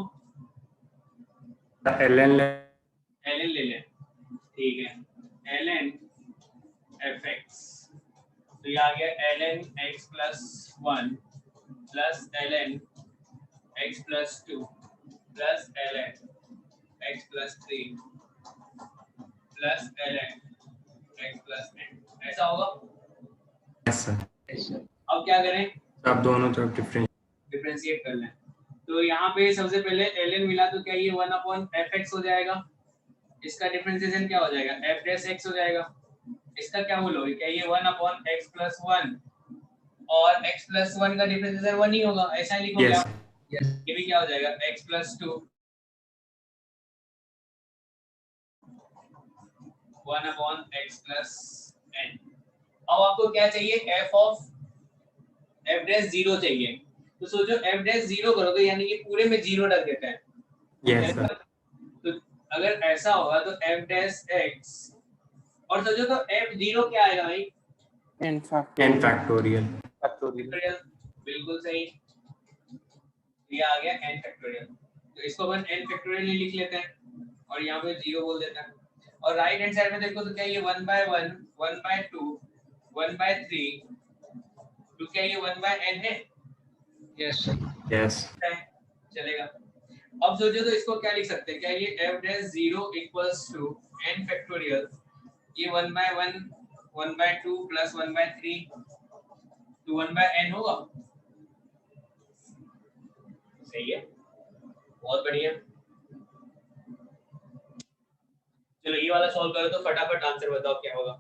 ln ln ले लें, ठीक है। ln fx तो ये आ गया ln x plus 1 plus ln x plus 2 plus ln x plus 3 plus ln x plus n, ऐसा होगा। Yes sir. अब क्या करें, आप दोनों तरफ डिफरेंशिएट कर लें। तो यहाँ पे सबसे पहले ln मिला तो क्या ये 1/fx हो जाएगा, इसका डिफरेंशिएशन क्या हो जाएगा f dash x हो जाएगा, इसका क्या मूल होगा क्या ये 1/x plus 1 और x plus 1 का डिफरेंशिएशन 1 ही होगा, ऐसा ही लिखो क्या। ये भी क्या हो जाएगा x plus 2 1/x plus n। अब आपको क्या चाहिए f of f dash 0 चाहिए, तो सोचो f dash 0 करोगे यानी कि पूरे में 0 रख देते हैं। Yes sir. तो अगर ऐसा होगा तो f dash x और सोचो तो f0 क्या आएगा भाई, n n फैक्टोरियल। फैक्टोरियल, बिल्कुल सही, ये आ गया n फैक्टोरियल। तो इसको अपन n फैक्टोरियल ही लिख लेते हैं और यहाँ पे 0 बोल देते हैं। और राइट हैंड साइड में देखो तो क्या ये 1/1 1/2 1/3 तो क्या ये 1/n है। Yes sir. यस चलेगा। अब सोचो तो इसको क्या लिख सकते हैं, क्या ये f dash 0 equals to n factorial, ये 1/1 1/2 plus 1/3 तो 1/n होगा। सही है, बहुत बढ़िया। चलो ये वाला सॉल्व करो तो फटाफट आंसर बताओ क्या होगा।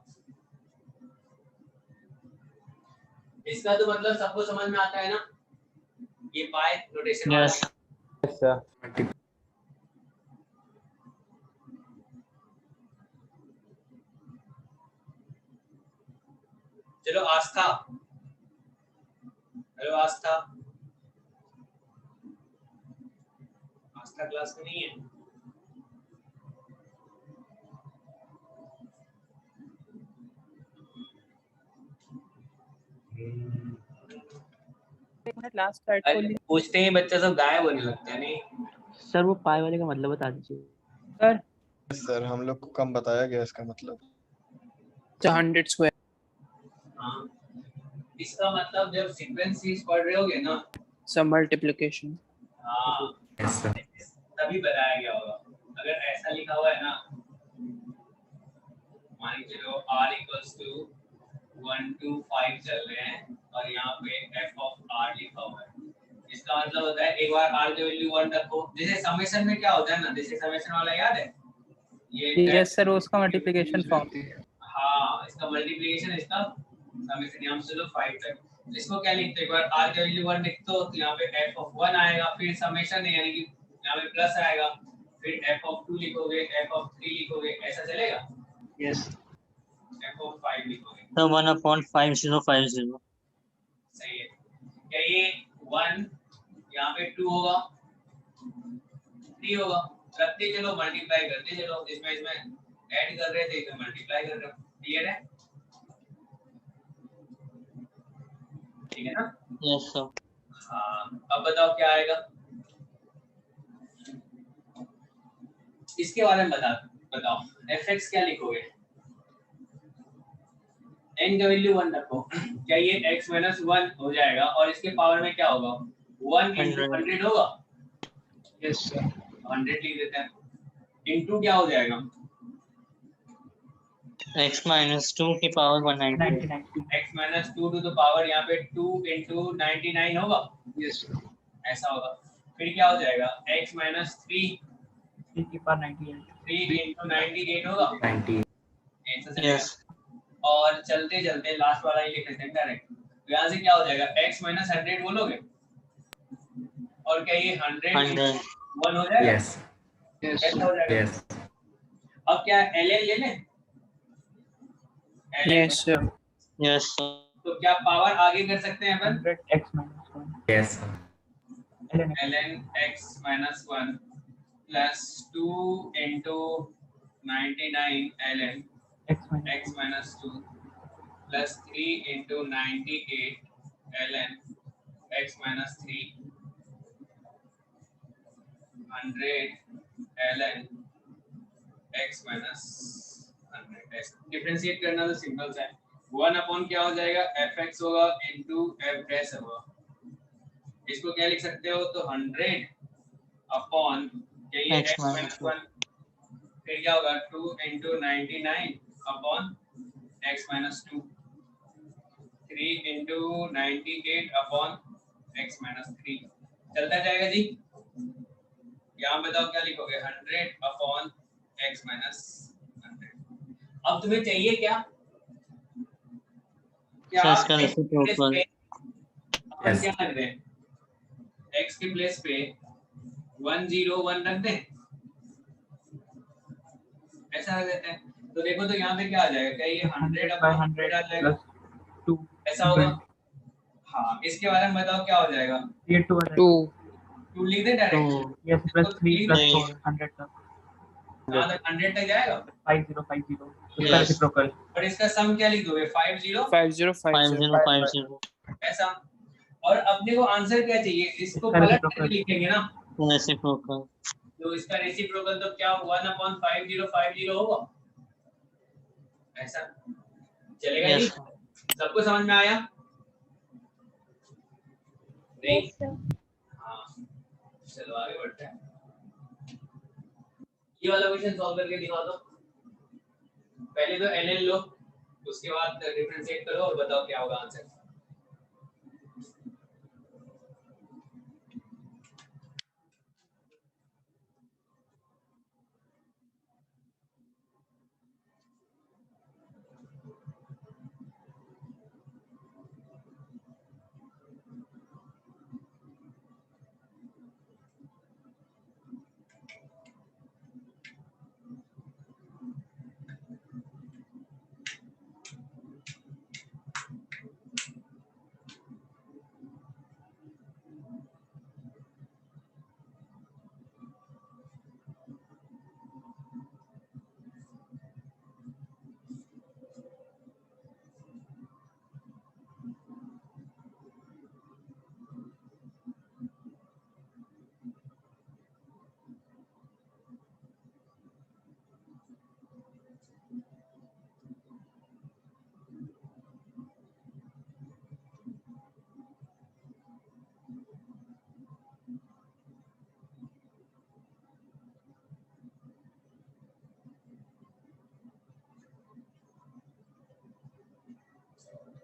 इसका तो मतलब सबको समझ में आता है ना, ये पाई नोटेशन वाला। Yes yes sir. चलो आस्था, हेलो आस्था, आस्था क्लास में नहीं है। लास्ट स्टार्ट अरे पूछते ही बच्चा सब गायब होने लगता है। नहीं सर वो पाई वाले का मतलब बता दीजिए। सर सर हम लोग को कम बताया गया इसका मतलब। 100 स्क्वायर। हाँ, इसका मतलब जब सीक्वेंस सीरीज पढ़ रहे होगे ना, सब मल्टीप्लिकेशन। हाँ यस सर। तभी बताया गया होगा। अगर ऐसा लिखा हुआ है ना, मान के चलो r equals to 1 to 5 चल रहे हैं और यहाँ पे f of r लिखा हुआ है, इसका मतलब होता है एक बार r की वैल्यू 1 रखो, जैसे समेशन में क्या होता है ना, जैसे समेशन वाला याद है ये यस सर उसका मल्टीप्लिकेशन फॉर्म। हाँ इसका मल्टीप्लिकेशन, इसका समेशन यहाँ से लो 5 तक। तो इसको क्या लिखते हैं, एक बार r की वैल्यू 1 लिखते हो तो यहाँ पे f of 1 आएगा, फिर समेशन है यानी कि यहाँ पे प्लस आएगा, फिर f of 2 लिखोगे, f of 3 लिखोगे, ऐसा चलेगा। यस f of 5 लिखोगे, तो 1/5050। सही है। क्या ये 1 यहाँ पे 2 होगा 3 होगा, रखते चलो मल्टीप्लाई करते चलो, इसमें ऐड कर रहे थे इसमें मल्टीप्लाई कर रहे हो, क्लियर है, ठीक है ना। Yes sir. हाँ अब बताओ क्या आएगा। इसके बारे में बताओ fx क्या लिखोगे? n का वैल्यू 1 रखो, क्या ये x माइनस 1 हो जाएगा और इसके पावर में क्या होगा? 1 into 100 होगा। यस सर 100 लिख देते हैं, इनटू क्या हो जाएगा? x minus 2 की power 190 x minus 2 to the power यहाँ पे 2 into 99 होगा। यस सर ऐसा होगा। फिर क्या हो जाएगा? x माइनस 3 3 की पावर 98 3 into 98 होगा। 90 ऐसा चलेगा। यस और चलते चलते लास्ट वाला ही लिख लेते हैं डायरेक्ट। तो यहाँ से क्या हो जाएगा? x माइनस 100 बोलोगे और क्या ये 100 100 1 हो जाएगा। yes यस ऐसा हो जाएगा। yes अब क्या ln ले लें? ln yes sir. यस तो क्या पावर आगे कर सकते हैं अपन? 100x minus 1 yes sir. ln x minus 1 plus 2 into 99 ln x minus 2 plus 3 into 98 ln x minus 3 100 ln x minus 100। Differentiate करना तो सिंपल सा है। 1 अपॉन क्या हो जाएगा? fx होगा into f डैश होगा। इसको क्या लिख सकते हो? तो 100 अपॉन क्या ये X x minus 1 फिर क्या होगा? 2 into 99 upon x minus 2 3 into 98 upon x minus 3 चलता जाएगा जी। यहाँ बताओ क्या लिखोगे? 100 अपॉन x minus 100। अब तुम्हें चाहिए क्या? क्या सर इसका x के प्लेस रेसिप्रोकल पे अपन Yes. क्या रख दें? x के प्लेस पे 101 रख दें, ऐसा रख देते हैं। तो देखो तो यहाँ पे क्या आ जाएगा? क्या ये 100 अपॉन 100 आ जाएगा? plus 2 ऐसा होगा। हाँ, इसके बारे में बताओ क्या हो जाएगा? ये 2 2 2 लिख दे डायरेक्ट। 2 yes plus 3 plus नहीं। 4 100 तक कहाँ तक? 100 तक जाएगा। 5050 उसका Yes. रेसिप्रोकल और इसका सम क्या लिख दोगे? 50 5050 5050 ऐसा। और अपने को आंसर क्या चाहिए? इसको इसका पलट reciprocal। करके लिखेंगे ना। रेसिप्रोकल तो इसका रेसिप्रोकल तो क्या 1/5050 होगा। ऐसा चलेगा जी? यस सबको समझ में आया? नहीं? Yes, sir. हाँ, चलो आगे बढ़ते हैं। ये वाला क्वेश्चन सॉल्व करके दिखा दो। पहले तो ln लो, उसके बाद डिफरेंशिएट करो और बताओ क्या होगा आंसर।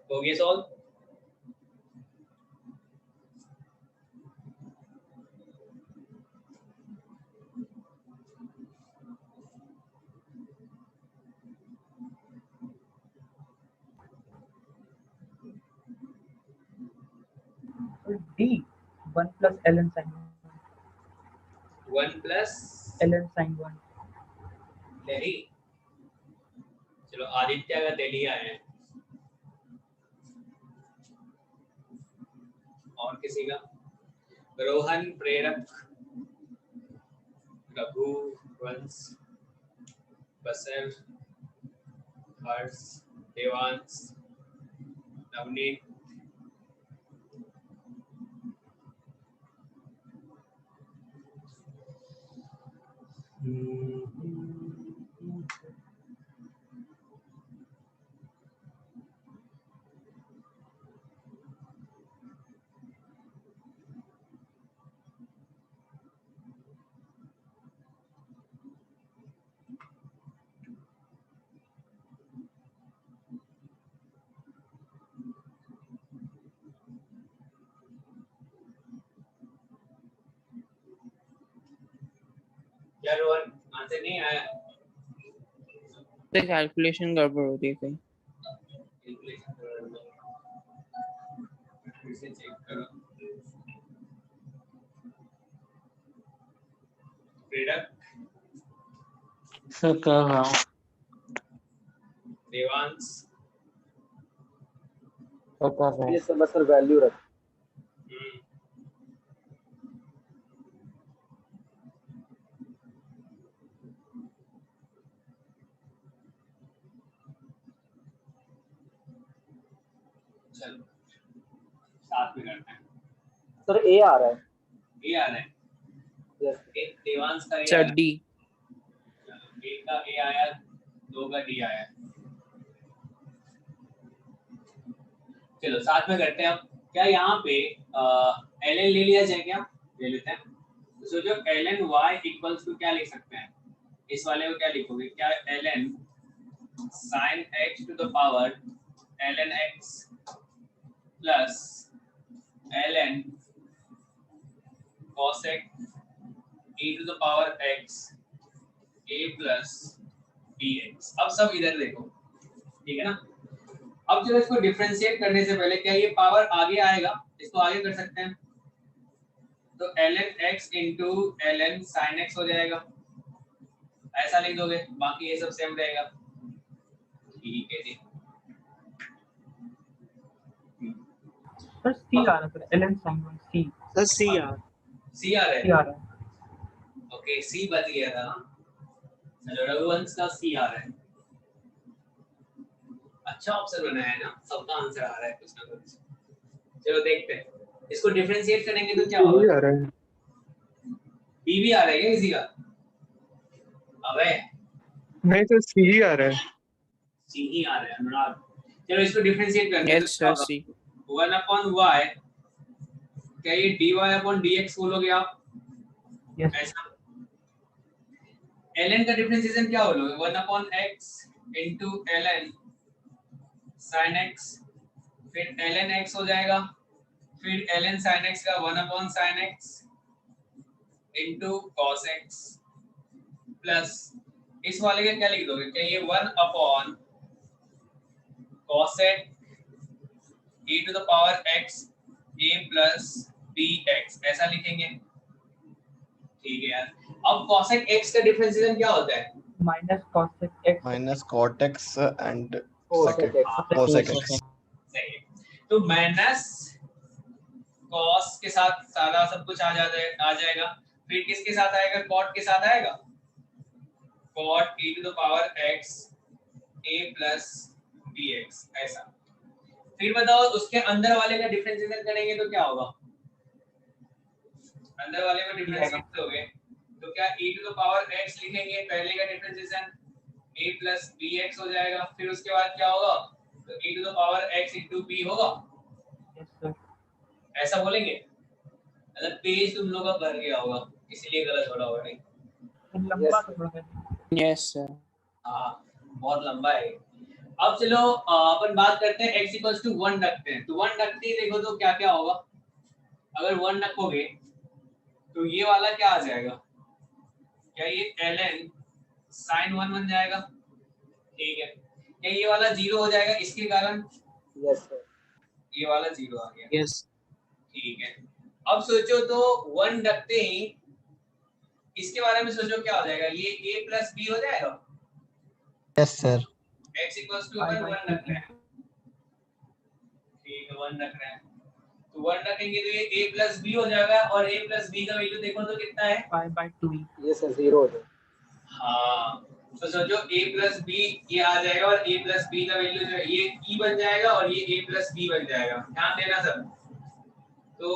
हो गया solve? D 1 plus ln sin 1 plus ln sin 1 Delhi. चलो आदित्य का दिल्ली आया है। और किसी का? रोहन, प्रेरक, रघु, वंश, बसर, हर्ष, देवांश, नवनीत, क्या रोहन आंसर नहीं आया? तो कैलकुलेशन गड़बड़ होती है कहीं। कैलकुलेशन करो, फिर से चेक करो। प्रेरक सर कर रहा हूँ। देवांश कर रहे ये सब सर वैल्यू रख। चलो साथ में करते हैं। सर ए आ रहा है। ए आ रहा है। यस एक देवांश का ए आया। चड्डी चलो, एक का ए आया, दो का डी आया। चलो साथ में करते हैं। अब क्या यहाँ पे एल एन ले लिया जाए? क्या ले लेते हैं? तो सोचो L N Y equals to क्या लिख सकते हैं? इस वाले को क्या लिखोगे? क्या L N sine x to the power L N x plus L N cosec e to the power x a plus bx। अब सब इधर देखो, ठीक है ना? अब चलो इसको डिफरेंशिएट करने से पहले क्या ये पावर आगे आएगा? इसको आगे कर सकते हैं। तो ln x into ln sin x हो जाएगा, ऐसा लिख दोगे, बाकी ये सब सेम रहेगा। ठीक है जी। सर सी आ रहा है सर ln sin 1 सी सर सी यार। सी आ रहा सी आ है। रहा है। ओके सी बच गया था। चलो रघुवंश का सी आ रहा है। अच्छा ऑप्शन बनाया है ना, सबका आंसर आ रहा है कुछ ना कुछ। चलो देखते हैं इसको डिफरेंशिएट करेंगे तो क्या होगा। आ रहा है। बी भी आ रहा है क्या किसी का? अबे नहीं तो सी ही आ रहा है। सी ही आ रहा है अनुराग। चलो इसको डिफरेंशिएट करते हैं। यस सर सी 1/y, क्या ये dy/dx बोलोगे आप? यस ऐसा ln का डिफरेंशिएशन क्या बोलोगे? 1/x into ln sin x, फिर ln x हो जाएगा, फिर ln sin x का 1/sin x into cos x plus इस वाले का क्या लिख दोगे? क्या ये 1/cosec e to the power x a plus bx ऐसा लिखेंगे। ठीक है यार। अब cosec x का डिफरेंशिएशन क्या होता है? Minus cosec x minus cot x and cosec x। Cosec x. सही है। तो माइनस cos के साथ सारा सब कुछ आ जाएगा। फिर किसके साथ आएगा? cot के साथ आएगा। cot e to the power x a plus bx ऐसा। फिर बताओ उसके अंदर वाले का डिफरेंशिएशन करेंगे तो क्या होगा? अंदर वाले को डिफरेंशिएट करोगे तो क्या e to the power x लिखेंगे, पहले का डिफरेंशिएशन a plus bx हो जाएगा। फिर उसके बाद क्या होगा? तो e to the power x into b होगा। यस सर ऐसा बोलेंगे? मतलब पेज तुम लोग का भर गया होगा इसलिए गलत हो रहा होगा। नहीं लंबा थोड़ा है। यस सर हाँ बहुत लंबा है। अब चलो अपन बात करते हैं x equals to 1 रखते हैं। तो 1 रखते ही देखो तो क्या क्या होगा। अगर 1 रखोगे तो ये वाला क्या आ जाएगा? क्या ये ln sin 1 बन जाएगा? ठीक है। क्या ये वाला 0 हो जाएगा इसके कारण? Yes sir. ये वाला 0 आ गया। यस ठीक है। अब सोचो तो 1 रखते ही इसके बारे में सोचो क्या हो जाएगा? ये a plus b हो जाएगा। Yes sir. x equals to 1 रख रहे हैं। ठीक है 1 रख रहे हैं तो 1 रखेंगे तो ये a plus b हो जाएगा और a plus b का वैल्यू देखो तो कितना है? 5/2 ये सर 0 हो जाएगा। हाँ तो सोचो a plus b ये आ जाएगा और a plus b का वैल्यू जो है ये e बन जाएगा और ये a plus b बन जाएगा। ध्यान देना सब। तो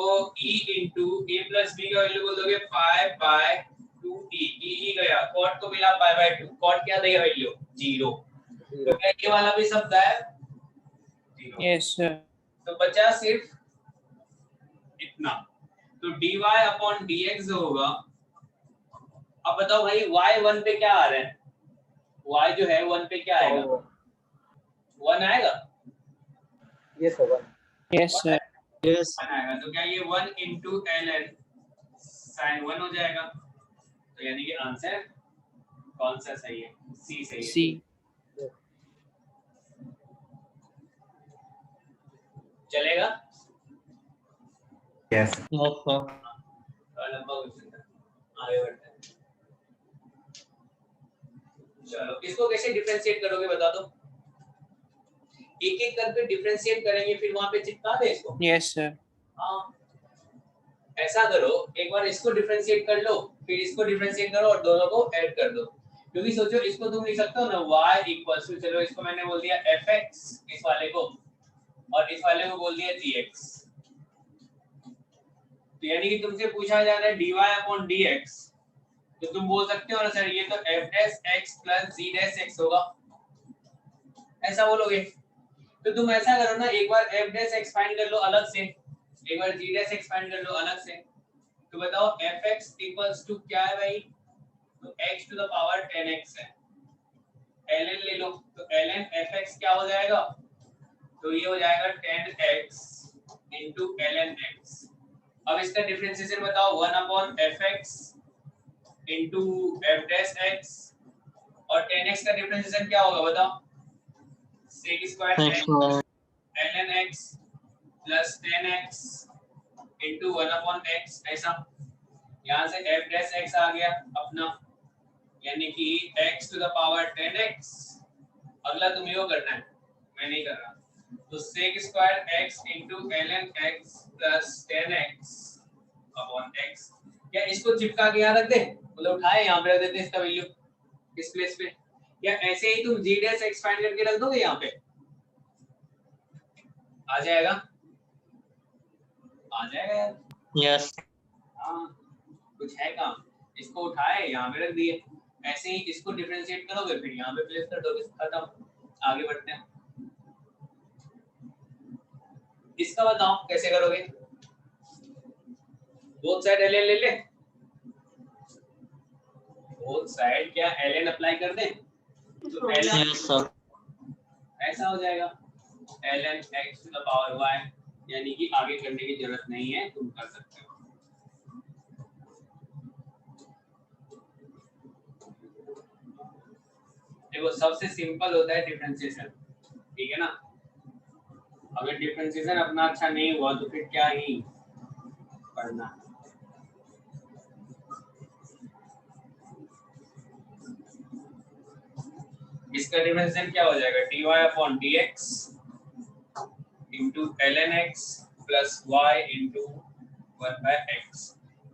e into a plus b का वैल्यू बोल दोगे 5/2 2e e गया, cot को मिला पाई बाय 2, cot क्या देगा वैल्यू 0, तो क्या ये वाला भी सब गायब 0। Yes sir. तो बचा सिर्फ इतना, तो dy अपॉन dx जो होगा, अब बताओ भाई y 1 पे क्या आ रहा है, y जो है 1 पे क्या आएगा, 1 आएगा, yes sir yes sir. Yes 1 आएगा, तो क्या ये 1 into ln sin 1 हो जाएगा, तो यानी कि आंसर कौन सा सही है, सी सही है। सी। चलेगा, Yes. Yes sir. लंबा क्वेश्चन था, आगे बढ़ते हैं। चलो इसको कैसे डिफरेंशिएट करोगे बता दो, एक एक करके डिफरेंशिएट करेंगे, फिर वहां पे चिपका दे इसको। Yes sir. हाँ ऐसा करो, एक बार इसको डिफरेंशिएट कर लो, फिर इसको डिफरेंशिएट करो और दोनों को ऐड कर दो, क्योंकि सोचो इसको तुम लिख सकते हो ना y इक्वल्स टू, चलो इसको मैंने बोल दिया fx इस वाले को, और इस वाले को बोल दिया gx, तो यानी कि तुमसे पूछा जा रहा है dy अपॉन dx, तो तुम बोल सकते हो ना सर ये तो f dash x plus g dash x होगा, ऐसा बोलोगे। तो तुम ऐसा करो ना, एक बार f डैश x फाइंड कर लो अलग से, एक बार g डैश x फाइंड कर लो अलग से, तो बताओ fx इक्वल्स टू क्या है भाई, तो x to the power 10x है, ln ले लो, तो ln fx क्या हो जाएगा, तो ये हो जाएगा 10x into ln x। अब इसका डिफरेंशिएशन बताओ, 1 upon fx into f dash x, और 10x का डिफरेंशिएशन क्या होगा बताओ, sec square x ln x plus 10x into 1 upon x, ऐसा यहाँ से f dash x आ गया अपना, यानी कि x to the power 10x, अगला तुम्हें वो करना है, मैं नहीं कर रहा, तो sec square x into ln x plus 10x upon x, क्या इसको चिपका के यहाँ रख दे, मतलब उठाए यहाँ पे रख देते इसका वैल्यू इस प्लेस पे, या ऐसे ही तुम g डैश x फाइंड करके रख दोगे यहाँ पे, आ जाएगा, आ जाएगा यार। यस हाँ कुछ है काम, इसको उठाए यहाँ पे रख दिए, ऐसे ही इसको डिफरेंशिएट करोगे फिर यहाँ पे प्लेस कर दोगे, खत्म। आगे बढ़ते हैं, इसका बताओ कैसे करोगे, बोथ साइड ln ले ले, बोथ साइड क्या ln अप्लाई कर दें, तो ln यस सर। ऐसा हो जाएगा ln x to the power y, यानी कि आगे करने की जरूरत नहीं है, तुम कर सकते हो। देखो सबसे सिंपल होता है डिफरेंशिएशन, ठीक है ना, अगर डिफरेंशिएशन अपना अच्छा नहीं हुआ तो फिर क्या ही पढ़ना। इसका डिफरेंशिएशन क्या हो जाएगा, dy upon dx into ln x plus y into 1 by x,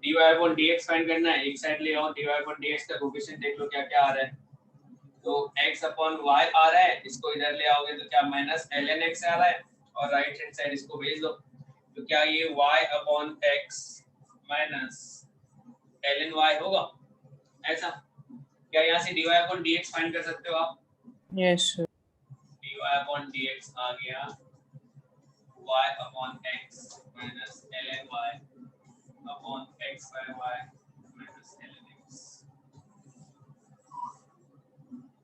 dy upon dx find करना है, एक साइड ले आओ, dy अपॉन dx का कोएफिशिएंट देख लो क्या क्या आ रहा है, तो x अपॉन y आ रहा है, इसको इधर ले आओगे तो क्या माइनस ln x आ रहा है, और राइट हैंड साइड इसको भेज दो, तो क्या ये y upon x minus ln y होगा, ऐसा। क्या यहाँ से dy अपॉन dx फाइंड कर सकते हो आप, yes sir. dy upon dx आ गया y upon x minus ln y upon x by y minus ln x,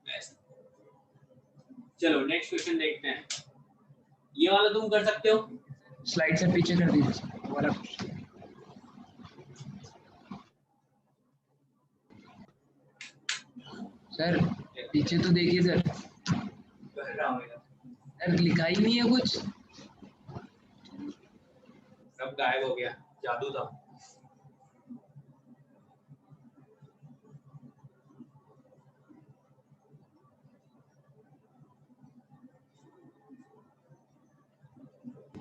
ऐसा। चलो नेक्स्ट क्वेश्चन देखते हैं, ये वाला तुम कर सकते हो, स्लाइड से पीछे कर दीजिए वो वाला क्वेश्चन। सर पीछे तो देखिए सर, कर रहा हूँ यार, सर लिखा ही नहीं है कुछ। सब गायब हो गया, जादू था।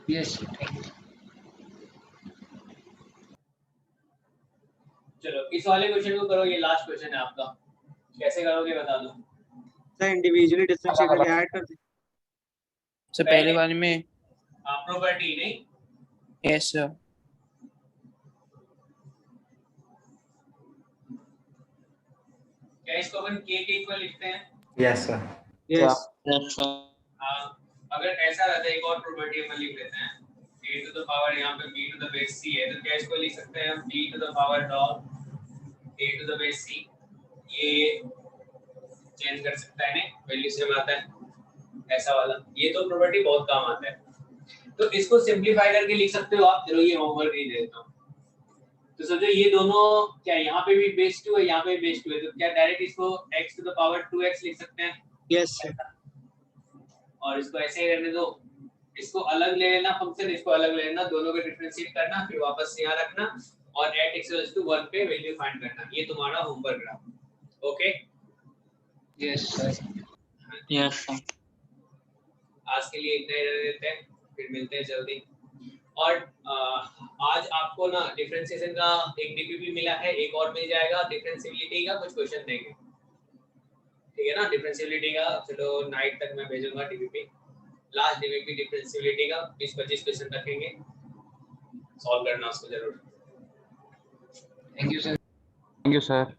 Yes thank you. चलो इस वाले क्वेश्चन को करो, ये लास्ट क्वेश्चन है आपका, कैसे करोगे बता दो। सर इंडिविजुअली डिफरेंशिएट करके ऐड कर दे। सर पहले वाले में प्रॉपर्टी नहीं, यस सर। क्या इसको अपन k के इक्वल लिखते हैं? Yes, sir. Yes. Yes, sir. अगर ऐसा रहता है एक और प्रॉपर्टी अपन लिख लेते हैं a to the power यहाँ पे b to the base c है तो क्या इसको लिख सकते हैं हम b to the power log a to the base c ये चेंज कर सकता है ना वैल्यू सेम आता है ऐसा वाला ये तो प्रॉपर्टी बहुत काम आता है तो इसको सिंपलीफाई करके लिख सकते हो आप चलो ये होमवर्क नहीं देता हूँ तो सोचो ये दोनों क्या यहाँ पे भी बेस 2 है यहाँ पे भी बेस 2 है तो क्या डायरेक्ट इसको x to the power 2x लिख सकते हैं Yes, sir. और इसको ऐसे ही रहने दो इसको अलग ले लेना फंक्शन इसको अलग ले लेना दोनों को डिफरेंशिएट करना फिर वापस यहाँ रखना और at x equals to 1 पे वैल्यू फाइंड करना ये तुम्हारा होमवर्क रहा okay yes sir Yes, sir. आज के लिए इतना ही रह देते हैं फिर मिलते हैं जल्दी और आज आपको ना डिफरेंशिएशन का एक डीपीपी मिला है एक और मिल जाएगा डिफरेंशिएबिलिटी का कुछ क्वेश्चन देंगे ठीक है ना डिफरेंशिएबिलिटी का चलो नाइट तक मैं भेजूंगा डीपीपी लास्ट डीपीपी डिफरेंशिएबिलिटी का 20-25 क्वेश्चन रखेंगे सॉल्व करना उसको जरूर thank you sir thank you sir